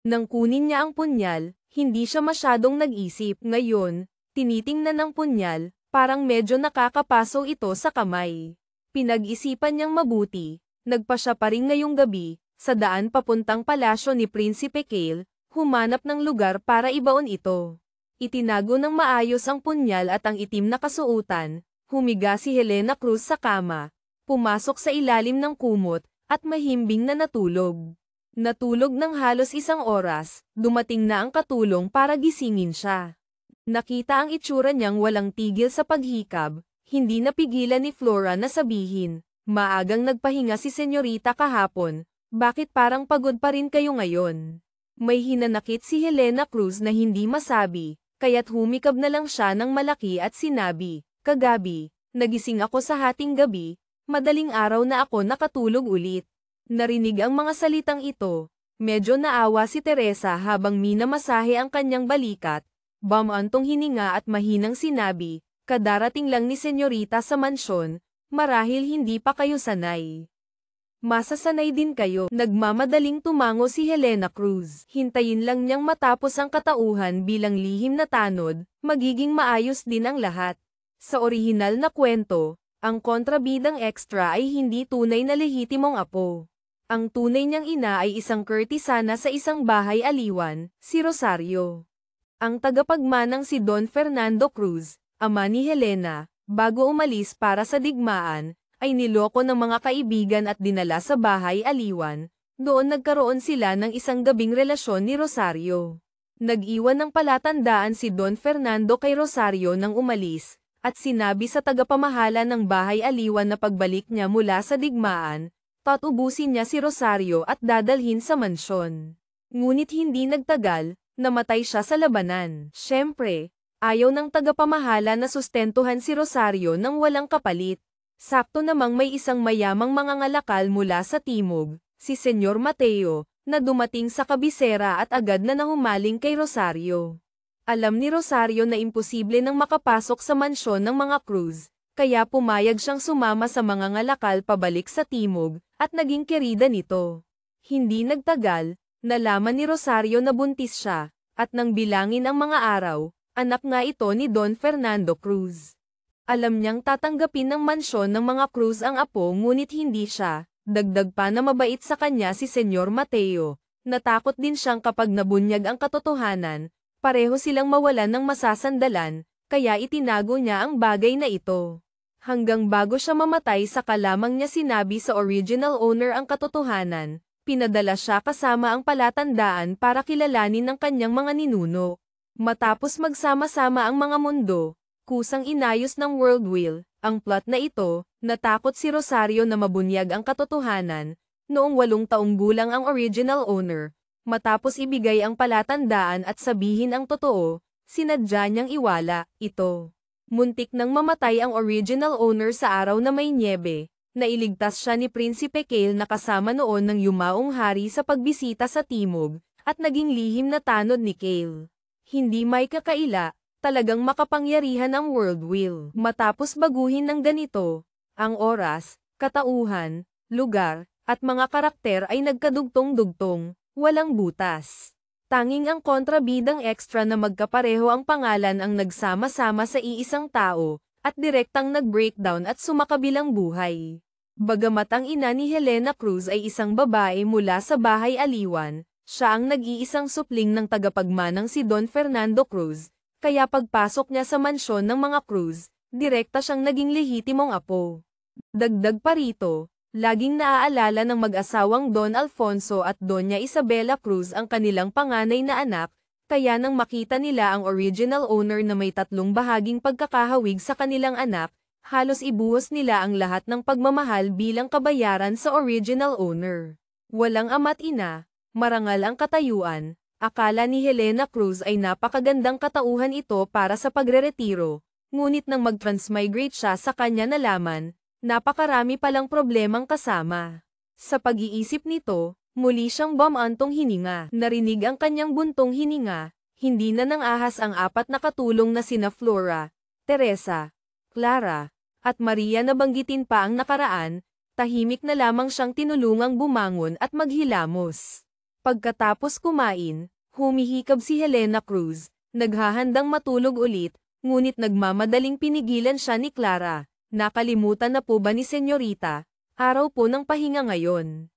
Nang kunin niya ang punyal, hindi siya masyadong nag-isip. Ngayon, tinitingnan ng punyal, parang medyo nakakapaso ito sa kamay. Pinag-isipan niyang mabuti, nagpa siya pa rin ngayong gabi, sa daan papuntang palasyo ni Prinsipe Kale, humanap ng lugar para ibaon ito. Itinago ng maayos ang punyal at ang itim na kasuotan, humiga si Helena Cruz sa kama, pumasok sa ilalim ng kumot, at mahimbing na natulog. Natulog ng halos 1 oras, dumating na ang katulong para gisingin siya. Nakita ang itsura niyang walang tigil sa paghikab, hindi napigilan ni Flora na sabihin, maagang nagpahinga si Senyorita kahapon, bakit parang pagod pa rin kayo ngayon? May hinanakit si Helena Cruz na hindi masabi, kaya't humikab na lang siya ng malaki at sinabi, kagabi, nagising ako sa hating gabi, madaling araw na ako nakatulog ulit. Narinig ang mga salitang ito, medyo naawa si Teresa habang minamasahe ang kanyang balikat, bumantong hininga at mahinang sinabi, kadarating lang ni Senyorita sa mansyon, marahil hindi pa kayo sanay. Masasanay din kayo. Nagmamadaling tumango si Helena Cruz. Hintayin lang niyang matapos ang katauhan bilang lihim na tanod, magiging maayos din ang lahat. Sa orihinal na kwento, ang kontrabidang extra ay hindi tunay na lehitimong apo. Ang tunay niyang ina ay isang kurtisana sa isang bahay aliwan, si Rosario. Ang tagapagmanang si Don Fernando Cruz, ama ni Helena, bago umalis para sa digmaan, ay niloko ng mga kaibigan at dinala sa bahay aliwan, doon nagkaroon sila ng isang gabing relasyon ni Rosario. Nag-iwan ng palatandaan si Don Fernando kay Rosario nang umalis, at sinabi sa tagapamahala ng bahay aliwan na pagbalik niya mula sa digmaan, tatubusin niya si Rosario at dadalhin sa mansyon. Ngunit hindi nagtagal, namatay siya sa labanan. Siyempre, ayaw ng tagapamahala na sustentuhan si Rosario nang walang kapalit. Sakto namang may isang mayamang mangangalakal mula sa timog, si Senyor Mateo, na dumating sa kabisera at agad na nahumaling kay Rosario. Alam ni Rosario na imposible nang makapasok sa mansyon ng mga Cruz, kaya pumayag siyang sumama sa mangangalakal pabalik sa timog, at naging kerida nito. Hindi nagtagal, nalaman ni Rosario na buntis siya, at nang bilangin ang mga araw, anak nga ito ni Don Fernando Cruz. Alam niyang tatanggapin ng mansyon ng mga Cruz ang apo ngunit hindi siya, dagdag pa na mabait sa kanya si Senyor Mateo, natakot din siyang kapag nabunyag ang katotohanan, pareho silang mawalan ng masasandalan, kaya itinago niya ang bagay na ito. Hanggang bago siya mamatay saka lamang niya sinabi sa original owner ang katotohanan, pinadala siya kasama ang palatandaan para kilalanin ng kanyang mga ninuno. Matapos magsama-sama ang mga mundo, kusang inayos ng World Will, ang plot na ito, natakot si Rosario na mabunyag ang katotohanan, noong 8 taong gulang ang original owner, matapos ibigay ang palatandaan at sabihin ang totoo, sinadya niyang iwala, ito. Muntik nang mamatay ang original owner sa araw na may nyebe, nailigtas siya ni Prinsipe Kale na kasama noon ng yumaong hari sa pagbisita sa timog, at naging lihim na tanod ni Kale. Hindi may kakaila, talagang makapangyarihan ang World Will. Matapos baguhin ng ganito, ang oras, katauhan, lugar, at mga karakter ay nagkadugtong-dugtong, walang butas. Tanging ang kontrabidang extra na magkapareho ang pangalan ang nagsama-sama sa iisang tao, at direktang nag-breakdown at sumakabilang buhay. Bagamat ang ina ni Helena Cruz ay isang babae mula sa bahay aliwan, siya ang nag-iisang supling ng tagapagmanang si Don Fernando Cruz, kaya pagpasok niya sa mansyon ng mga Cruz, direkta siyang naging lehitimong apo. Dagdag pa rito, laging naaalala ng mag-asawang Don Alfonso at Doña Isabela Cruz ang kanilang panganay na anak, kaya nang makita nila ang original owner na may 3 bahaging pagkakahawig sa kanilang anak, halos ibuhos nila ang lahat ng pagmamahal bilang kabayaran sa original owner. Walang ama't ina, marangal ang katayuan. Akala ni Helena Cruz ay napakagandang katauhan ito para sa pagreretiro, ngunit nang mag-transmigrate siya sa kanya nalaman, napakarami palang problemang kasama. Sa pag-iisip nito, muli siyang bumantong hininga. Narinig ang kanyang buntong hininga, Hindi na nang ahas ang apat na katulong na sina Flora, Teresa, Clara, at Maria na banggitin pa ang nakaraan, tahimik na lamang siyang tinulungang bumangon at maghilamos. Pagkatapos kumain, humihikab si Helena Cruz, naghahandang matulog ulit, ngunit nagmamadaling pinigilan siya ni Clara. Nakalimutan na po ba ni Senyorita? Araw po ng pahinga ngayon.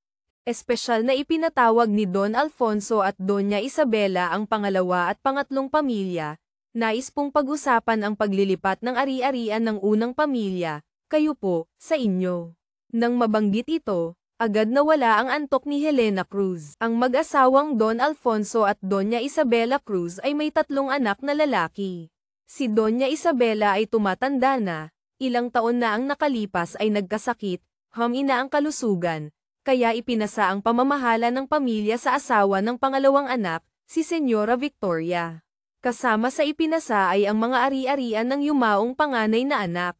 Espesyal na ipinatawag ni Don Alfonso at Doña Isabela ang pangalawa at pangatlong pamilya. Nais pong pag-usapan ang paglilipat ng ari-arian ng unang pamilya, kayo po, sa inyo. Nang mabanggit ito, agad nawala ang antok ni Helena Cruz. Ang mag-asawang Don Alfonso at Doña Isabela Cruz ay may 3 anak na lalaki. Si Doña Isabela ay tumatanda na, ilang taon na ang nakalipas ay nagkasakit, humina ang kalusugan, kaya ipinasa ang pamamahala ng pamilya sa asawa ng pangalawang anak, si Senyora Victoria. Kasama sa ipinasa ay ang mga ari-arian ng yumaong panganay na anak.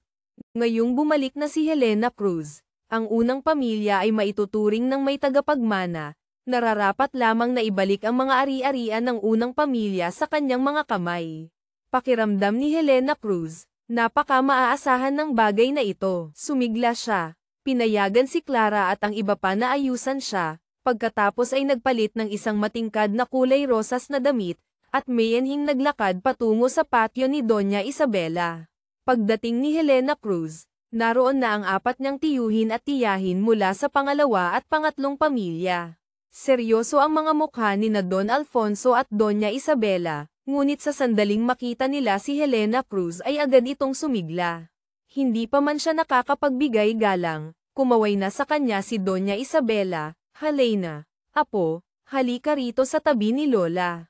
Ngayong bumalik na si Helena Cruz, ang unang pamilya ay maituturing ng may tagapagmana, nararapat lamang na ibalik ang mga ari-arian ng unang pamilya sa kanyang mga kamay. Pakiramdam ni Helena Cruz, napaka maaasahan ng bagay na ito. Sumigla siya. Pinayagan si Clara at ang iba pa na ayusan siya, pagkatapos ay nagpalit ng isang matingkad na kulay rosas na damit, at mayanhing naglakad patungo sa patio ni Doña Isabela. Pagdating ni Helena Cruz, naroon na ang 4 niyang tiyuhin at tiyahin mula sa pangalawa at pangatlong pamilya. Seryoso ang mga mukha ni na Don Alfonso at Doña Isabela, ngunit sa sandaling makita nila si Helena Cruz ay agad itong sumigla. Hindi pa man siya nakakapagbigay galang, kumaway na sa kanya si Doña Isabela. Helena, apo, halika rito sa tabi ni Lola.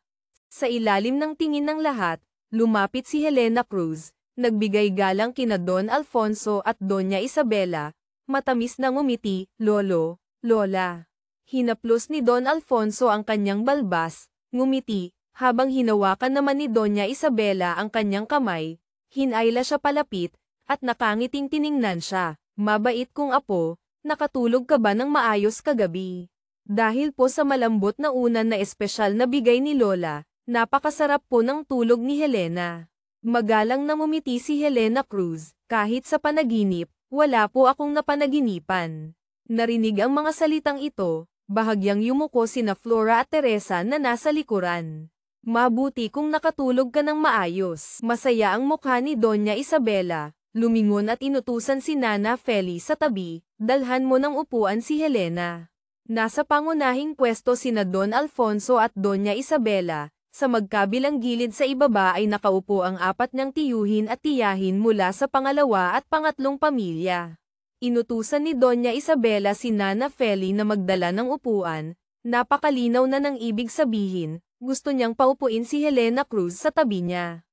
Sa ilalim ng tingin ng lahat, lumapit si Helena Cruz, nagbigay galang kina Don Alfonso at Doña Isabela, matamis na ngumiti, Lolo, Lola. Hinaplos ni Don Alfonso ang kanyang balbas, ngumiti, habang hinawakan naman ni Doña Isabela ang kanyang kamay, hinayla siya palapit, at nakangiting tiningnan siya. Mabait kong apo, nakatulog ka ba ng maayos kagabi? Dahil po sa malambot na unan na espesyal na bigay ni Lola, napakasarap po ng tulog ni Helena. Magalang na ngumiti si Helena Cruz, kahit sa panaginip, wala po akong napanaginipan. Narinig ang mga salitang ito, bahagyang yumuko sina Flora at Teresa na nasa likuran. Mabuti kung nakatulog ka ng maayos. Masaya ang mukha ni Doña Isabela. Lumingon at inutusan si Nana Feli sa tabi, dalhan mo ng upuan si Helena. Nasa pangunahing pwesto sina Don Alfonso at Doña Isabela, sa magkabilang gilid sa ibaba ay nakaupo ang 4 niyang tiyuhin at tiyahin mula sa pangalawa at pangatlong pamilya. Inutusan ni Doña Isabela si Nana Feli na magdala ng upuan, napakalinaw na ng ibig sabihin, gusto niyang paupuin si Helena Cruz sa tabi niya.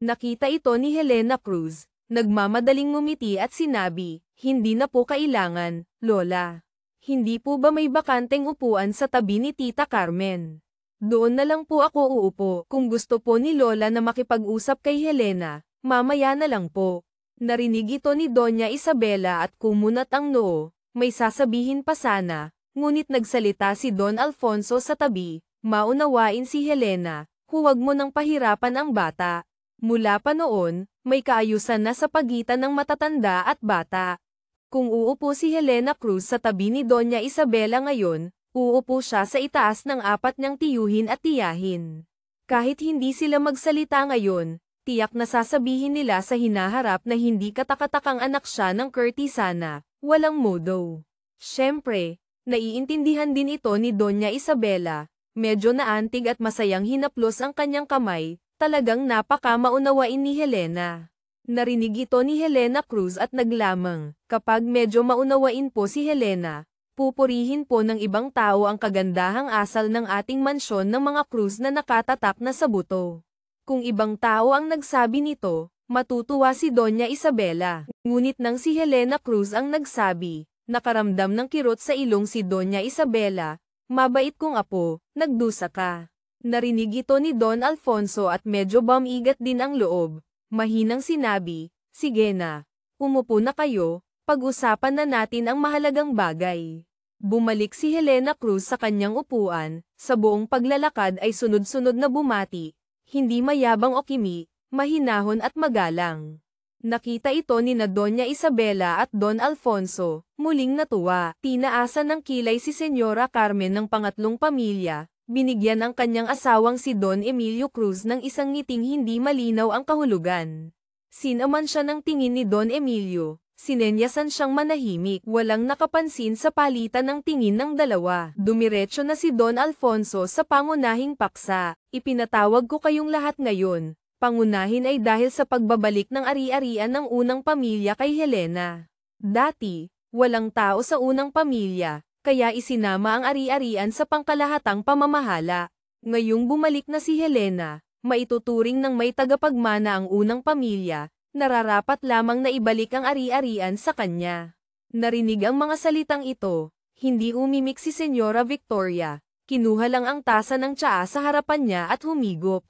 Nakita ito ni Helena Cruz. Nagmamadaling ngumiti at sinabi, hindi na po kailangan, Lola. Hindi po ba may bakanteng upuan sa tabi ni Tita Carmen? Doon na lang po ako uupo. Kung gusto po ni Lola na makipag-usap kay Helena, mamaya na lang po. Narinig ito ni Doña Isabela at kumunat ang noo, may sasabihin pa sana, ngunit nagsalita si Don Alfonso sa tabi, maunawain si Helena, huwag mo nang pahirapan ang bata. Mula pa noon, may kaayusan na sa pagitan ng matatanda at bata. Kung uupo si Helena Cruz sa tabi ni Doña Isabela ngayon, uupo siya sa itaas ng 4 niyang tiyuhin at tiyahin. Kahit hindi sila magsalita ngayon, tiyak na sasabihin nila sa hinaharap na hindi katakatakang anak siya ng Curtisana, walang modo. Siyempre, naiintindihan din ito ni Doña Isabela, medyo naantig at masayang hinaplos ang kanyang kamay. Talagang napaka-maunawain ni Helena. Narinig ito ni Helena Cruz at naglamang, kapag medyo maunawain po si Helena, pupurihin po ng ibang tao ang kagandahang asal ng ating mansyon ng mga Cruz na nakatatak na sa buto. Kung ibang tao ang nagsabi nito, matutuwa si Doña Isabela. Ngunit nang si Helena Cruz ang nagsabi, nakaramdam ng kirot sa ilong si Doña Isabela, mabait kong apo, nagdusa ka. Narinig ito ni Don Alfonso at medyo bumigat din ang loob. Mahinang sinabi, sige na, umupo na kayo, pag-usapan na natin ang mahalagang bagay. Bumalik si Helena Cruz sa kanyang upuan, sa buong paglalakad ay sunod-sunod na bumati, hindi mayabang o kimi, mahinahon at magalang. Nakita ito ni na Doña Isabela at Don Alfonso, muling natuwa. Tinaasan ng kilay si Senyora Carmen ng pangatlong pamilya, binigyan ang kanyang asawang si Don Emilio Cruz ng isang ngiting hindi malinaw ang kahulugan. Sinaman siya ng tingin ni Don Emilio, sinenyasan siyang manahimik, walang nakapansin sa palitan ng tingin ng dalawa. Dumiretso na si Don Alfonso sa pangunahing paksa, ipinatawag ko kayong lahat ngayon. Pangunahin ay dahil sa pagbabalik ng ari-arian ng unang pamilya kay Helena. Dati, walang tao sa unang pamilya, kaya isinama ang ari-arian sa pangkalahatang pamamahala. Ngayong bumalik na si Helena, maituturing ng may tagapagmana ang unang pamilya, nararapat lamang na ibalik ang ari-arian sa kanya. Narinig ang mga salitang ito, hindi umimik si Senyora Victoria, kinuha lang ang tasa ng tsaa sa harapan niya at humigop.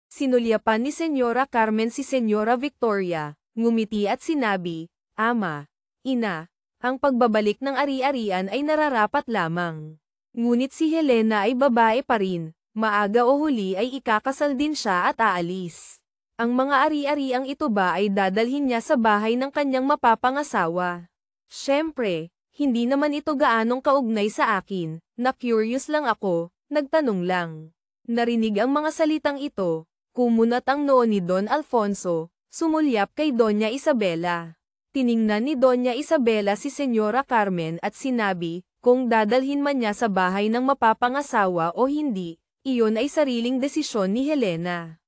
Sinulyapan ni Senyora Carmen si Senyora Victoria, ngumiti at sinabi, Ama, Ina, ang pagbabalik ng ari-arian ay nararapat lamang. Ngunit si Helena ay babae pa rin, maaga o huli ay ikakasal din siya at aalis. Ang mga ari-ariang ito ba ay dadalhin niya sa bahay ng kanyang mapapangasawa? Siyempre, hindi naman ito gaanong kaugnay sa akin, na curious lang ako, nagtanong lang. Narinig ang mga salitang ito. Kumunat ang noo ni Don Alfonso, sumulyap kay Doña Isabela. Tiningnan ni Doña Isabela si Senyora Carmen at sinabi, kung dadalhin man niya sa bahay ng mapapangasawa o hindi, iyon ay sariling desisyon ni Helena.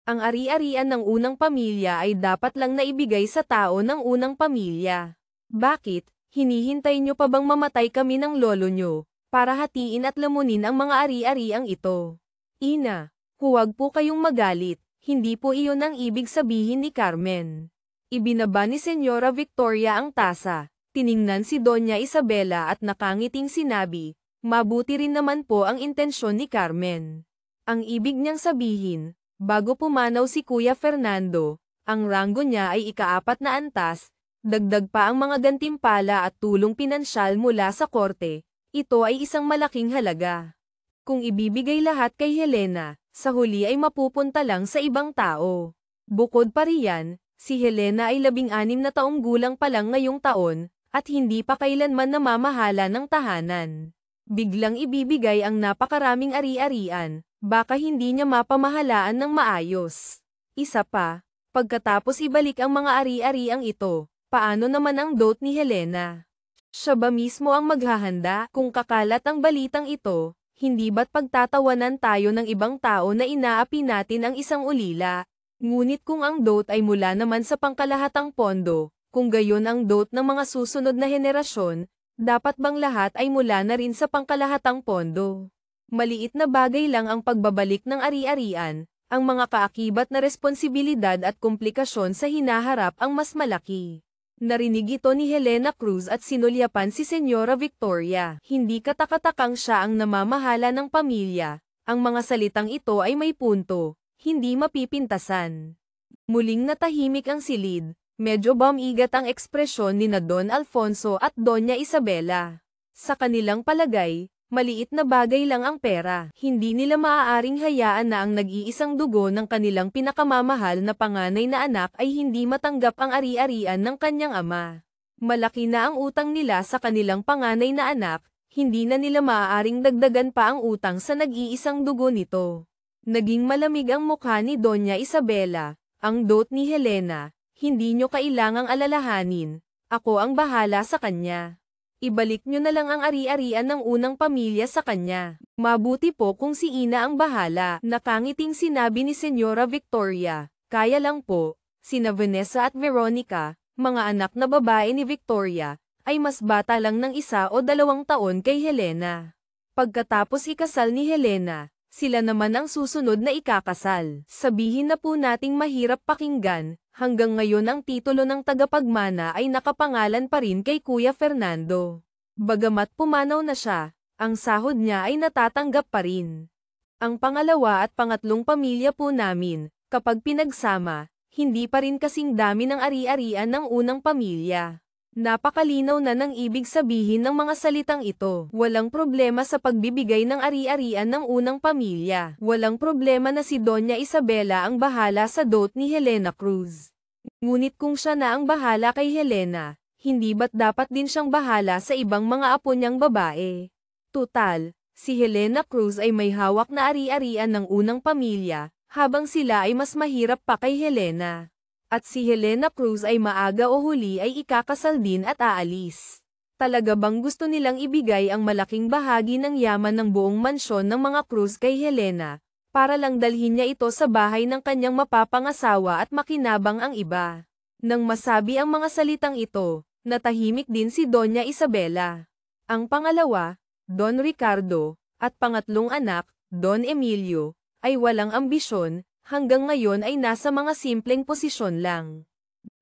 Ang ari-arian ng unang pamilya ay dapat lang naibigay sa tao ng unang pamilya. Bakit, hinihintay niyo pa bang mamatay kami ng lolo niyo, para hatiin at lamunin ang mga ari-ariang ito? Ina, huwag po kayong magalit, hindi po iyon ang ibig sabihin ni Carmen. Ibinaba ni Senyora Victoria ang tasa, tiningnan si Doña Isabela at nakangiting sinabi, mabuti rin naman po ang intensyon ni Carmen. Ang ibig niyang sabihin, bago pumanaw si Kuya Fernando, ang ranggo niya ay ika-4 na antas, dagdag pa ang mga gantimpala at tulong pinansyal mula sa korte, ito ay isang malaking halaga. Kung ibibigay lahat kay Helena, sa huli ay mapupunta lang sa ibang tao. Bukod pa riyan, si Helena ay 16 na taong gulang pa lang ngayong taon, at hindi pa kailanman namamahala ng tahanan. Biglang ibibigay ang napakaraming ari-arian, baka hindi niya mapamahalaan ng maayos. Isa pa, pagkatapos ibalik ang mga ari-ariang ito, paano naman ang dote ni Helena? Siya ba mismo ang maghahanda? Kung kakalat ang balitang ito, hindi ba't pagtatawanan tayo ng ibang tao na inaapi natin ang isang ulila? Ngunit kung ang dote ay mula naman sa pangkalahatang pondo, kung gayon ang dote ng mga susunod na henerasyon, dapat bang lahat ay mula na rin sa pangkalahatang pondo? Maliit na bagay lang ang pagbabalik ng ari-arian, ang mga kaakibat na responsibilidad at komplikasyon sa hinaharap ang mas malaki. Narinig ito ni Helena Cruz at sinulyapan si Senyora Victoria. Hindi katakatakang siya ang namamahala ng pamilya. Ang mga salitang ito ay may punto, hindi mapipintasan. Muling natahimik ang silid, medyo bumigat ang ekspresyon ni na Don Alfonso at Doña Isabela. Sa kanilang palagay, maliit na bagay lang ang pera. Hindi nila maaaring hayaan na ang nag-iisang dugo ng kanilang pinakamamahal na panganay na anak ay hindi matanggap ang ari-arian ng kanyang ama. Malaki na ang utang nila sa kanilang panganay na anak, hindi na nila maaaring dagdagan pa ang utang sa nag-iisang dugo nito. Naging malamig ang mukha ni Doña Isabela, ang dote ni Helena, hindi nyo kailangang alalahanin, ako ang bahala sa kanya. Ibalik nyo na lang ang ari-arian ng unang pamilya sa kanya. Mabuti po kung si Ina ang bahala. Nakangiting sinabi ni Senyora Victoria, kaya lang po, sina Vanessa at Veronica, mga anak na babae ni Victoria, ay mas bata lang ng 1 o 2 taon kay Helena. Pagkatapos ikasal ni Helena, sila naman ang susunod na ikakasal. Sabihin na po nating mahirap pakinggan, hanggang ngayon ang titulo ng tagapagmana ay nakapangalan pa rin kay Kuya Fernando. Bagamat pumanaw na siya, ang sahod niya ay natatanggap pa rin. Ang pangalawa at pangatlong pamilya po namin, kapag pinagsama, hindi pa rin kasing dami ng ari-arian ng unang pamilya. Napakalinaw na ng ibig sabihin ng mga salitang ito. Walang problema sa pagbibigay ng ari-arian ng unang pamilya. Walang problema na si Doña Isabela ang bahala sa dote ni Helena Cruz. Ngunit kung siya na ang bahala kay Helena, hindi ba't dapat din siyang bahala sa ibang mga apo niyang babae? Tutal, si Helena Cruz ay may hawak na ari-arian ng unang pamilya, habang sila ay mas mahirap pa kay Helena. At si Helena Cruz ay maaga o huli ay ikakasal din at aalis. Talaga bang gusto nilang ibigay ang malaking bahagi ng yaman ng buong mansyon ng mga Cruz kay Helena, para lang dalhin niya ito sa bahay ng kanyang mapapangasawa at makinabang ang iba? Nang masabi ang mga salitang ito, natahimik din si Doña Isabela. Ang pangalawa, Don Ricardo, at pangatlong anak, Don Emilio, ay walang ambisyon, hanggang ngayon ay nasa mga simpleng posisyon lang.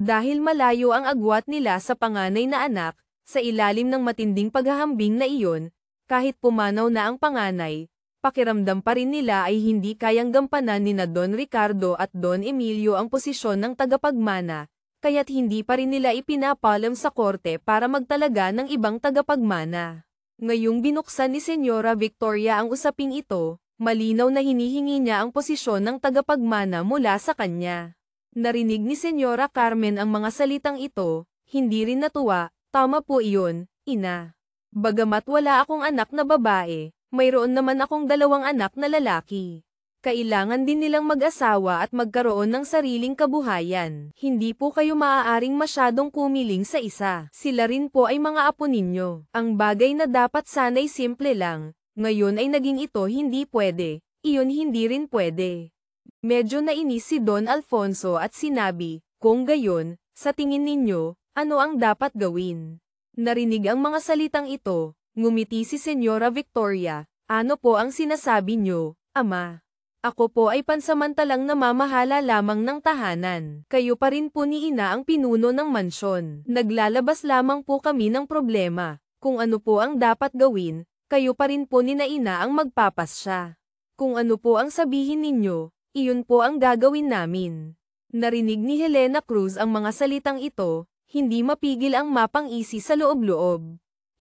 Dahil malayo ang agwat nila sa panganay na anak, sa ilalim ng matinding paghahambing na iyon, kahit pumanaw na ang panganay, pakiramdam pa rin nila ay hindi kayang gampanan ni na Don Ricardo at Don Emilio ang posisyon ng tagapagmana, kaya't hindi pa rin nila ipinapalam sa korte para magtalaga ng ibang tagapagmana. Ngayong binuksan ni Senyora Victoria ang usaping ito, malinaw na hinihingi niya ang posisyon ng tagapagmana mula sa kanya. Narinig ni Senyora Carmen ang mga salitang ito, hindi rin natuwa. Tama po iyon, ina. Bagamat wala akong anak na babae, mayroon naman akong dalawang anak na lalaki. Kailangan din nilang mag-asawa at magkaroon ng sariling kabuhayan. Hindi po kayo maaaring masyadong kumiling sa isa. Sila rin po ay mga apo ninyo. Ang bagay na dapat sana'y simple lang, ngayon ay naging ito hindi pwede, iyon hindi rin pwede. Medyo nainis si Don Alfonso at sinabi, kung gayon, sa tingin ninyo, ano ang dapat gawin? Narinig ang mga salitang ito, ngumiti si Senyora Victoria. Ano po ang sinasabi nyo, Ama? Ako po ay pansamantalang namamahala lamang ng tahanan. Kayo pa rin po ni ina ang pinuno ng mansyon. Naglalabas lamang po kami ng problema. Kung ano po ang dapat gawin, kayo pa rin po ni na ina ang magpapasya. Kung ano po ang sabihin ninyo, iyon po ang gagawin namin. Narinig ni Helena Cruz ang mga salitang ito, hindi mapigil ang mapang-isi sa loob-loob.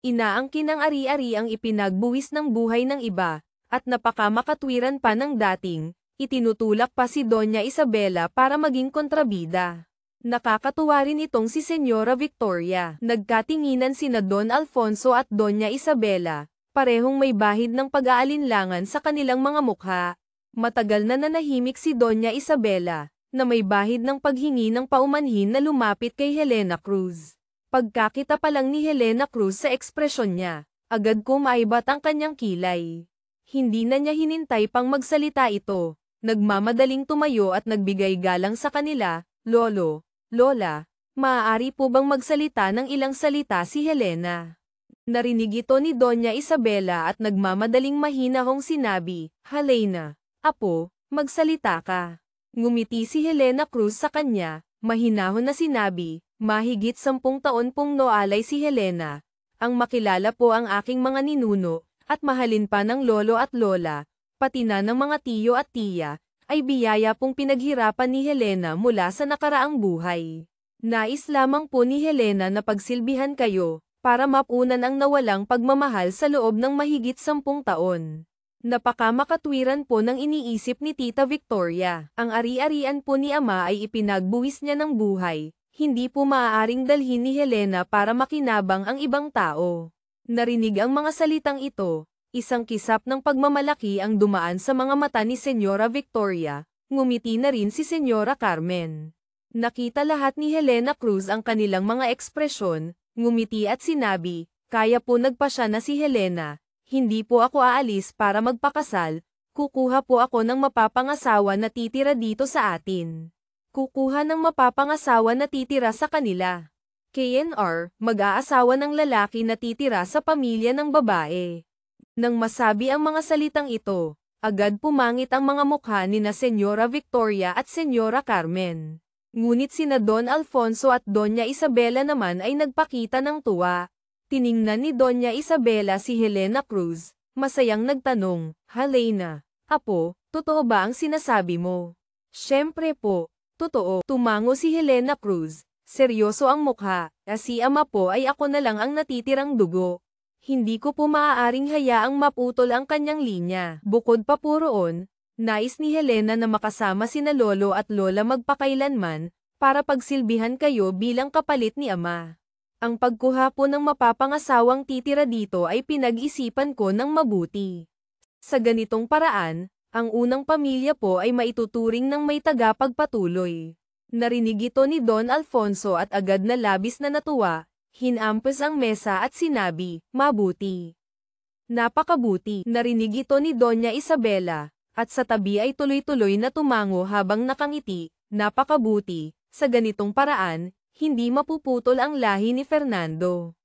Inaangkin ng ari-ari ang ipinagbuwis ng buhay ng iba, at napakamakatwiran pa ng dating, itinutulak pa si Doña Isabela para maging kontrabida. Nakakatuwa rin itong si Senyora Victoria. Nagkatinginan sina Don Alfonso at Doña Isabela, parehong may bahid ng pag-aalinlangan sa kanilang mga mukha. Matagal na nanahimik si Doña Isabela, na may bahid ng paghingi ng paumanhin na lumapit kay Helena Cruz. Pagkakita pa lang ni Helena Cruz sa ekspresyon niya, agad kumaibat ang kanyang kilay. Hindi na niya hinintay pang magsalita ito, nagmamadaling tumayo at nagbigay galang sa kanila. Lolo, Lola, maaari po bang magsalita ng ilang salita si Helena? Narinig ito ni Doña Isabela at nagmamadaling mahinahong sinabi, Helena, apo, magsalita ka. Ngumiti si Helena Cruz sa kanya, mahinahon na sinabi, mahigit 10 taon pong noalay si Helena. Ang makilala po ang aking mga ninuno, at mahalin pa ng lolo at lola, pati na ng mga tiyo at tiya, ay biyaya pong pinaghirapan ni Helena mula sa nakaraang buhay. Nais lamang po ni Helena na pagsilbihan kayo, para mapunan ang nawalang pagmamahal sa loob ng mahigit 10 taon. Napakamakatwiran po ng iniisip ni Tita Victoria. Ang ari-arian po ni Ama ay ipinagbuwis niya ng buhay, hindi po maaaring dalhin ni Helena para makinabang ang ibang tao. Narinig ang mga salitang ito, isang kisap ng pagmamalaki ang dumaan sa mga mata ni Senyora Victoria, ngumiti na rin si Senyora Carmen. Nakita lahat ni Helena Cruz ang kanilang mga ekspresyon, ngumiti at sinabi, kaya po nagpasya na si Helena, hindi po ako aalis para magpakasal, kukuha po ako ng mapapangasawa na titira dito sa atin. Kukuha ng mapapangasawa na titira sa kanila. KNR, mag-aasawa ng lalaki na titira sa pamilya ng babae. Nang masabi ang mga salitang ito, agad pumangit ang mga mukha ni na Senyora Victoria at Senyora Carmen. Ngunit sina Don Alfonso at Doña Isabela naman ay nagpakita ng tuwa. Tiningnan ni Doña Isabela si Helena Cruz, masayang nagtanong, Helena, apo, totoo ba ang sinasabi mo? Siyempre po, totoo. Tumango si Helena Cruz. Seryoso ang mukha, si ama po ay ako na lang ang natitirang dugo. Hindi ko po maaaring hayaang maputol ang kanyang linya. Bukod pa po roon, nais ni Helena na makasama sina lolo at lola magpakailanman, para pagsilbihan kayo bilang kapalit ni ama. Ang pagkuha po ng mapapangasawang titira dito ay pinag-isipan ko ng mabuti. Sa ganitong paraan, ang unang pamilya po ay maituturing ng may tagapagpatuloy. Narinig ito ni Don Alfonso at agad na labis na natuwa, hinampas ang mesa at sinabi, "Mabuti. Napakabuti." Narinig ito ni Doña Isabela, at sa tabi ay tuloy-tuloy na tumango habang nakangiti, "Napakabuti, sa ganitong paraan, hindi mapuputol ang lahi ni Fernando.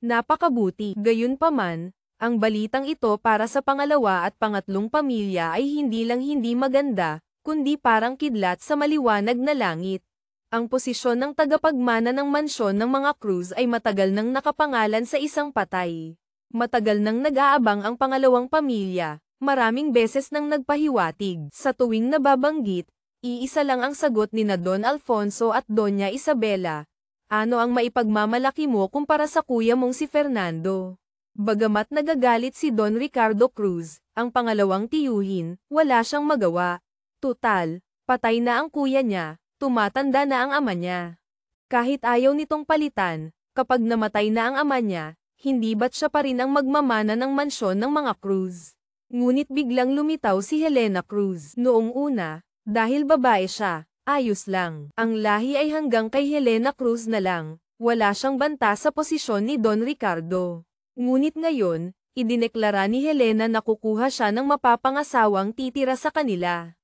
Napakabuti." Gayunpaman, ang balitang ito para sa pangalawa at pangatlong pamilya ay hindi lang hindi maganda, kundi parang kidlat sa maliwanag na langit. Ang posisyon ng tagapagmana ng mansyon ng mga Cruz ay matagal nang nakapangalan sa isang patay. Matagal nang nag-aabang ang pangalawang pamilya, maraming beses nang nagpahiwatig. Sa tuwing nababanggit, iisa lang ang sagot ni na Don Alfonso at Doña Isabela. "Ano ang maipagmamalaki mo kumpara sa kuya mong si Fernando?" Bagamat nagagalit si Don Ricardo Cruz, ang pangalawang tiyuhin, wala siyang magawa. Tutal, patay na ang kuya niya, tumatanda na ang ama niya. Kahit ayaw nitong palitan, kapag namatay na ang ama niya, hindi ba't siya pa rin ang magmamana ng mansyon ng mga Cruz? Ngunit biglang lumitaw si Helena Cruz. Noong una, dahil babae siya, ayos lang. Ang lahi ay hanggang kay Helena Cruz na lang, wala siyang banta sa posisyon ni Don Ricardo. Ngunit ngayon, idineklara ni Helena na kukuha siya ng mapapangasawang titira sa kanila.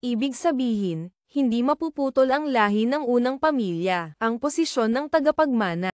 Ibig sabihin, hindi mapuputol ang lahi ng unang pamilya, ang posisyon ng tagapagmana.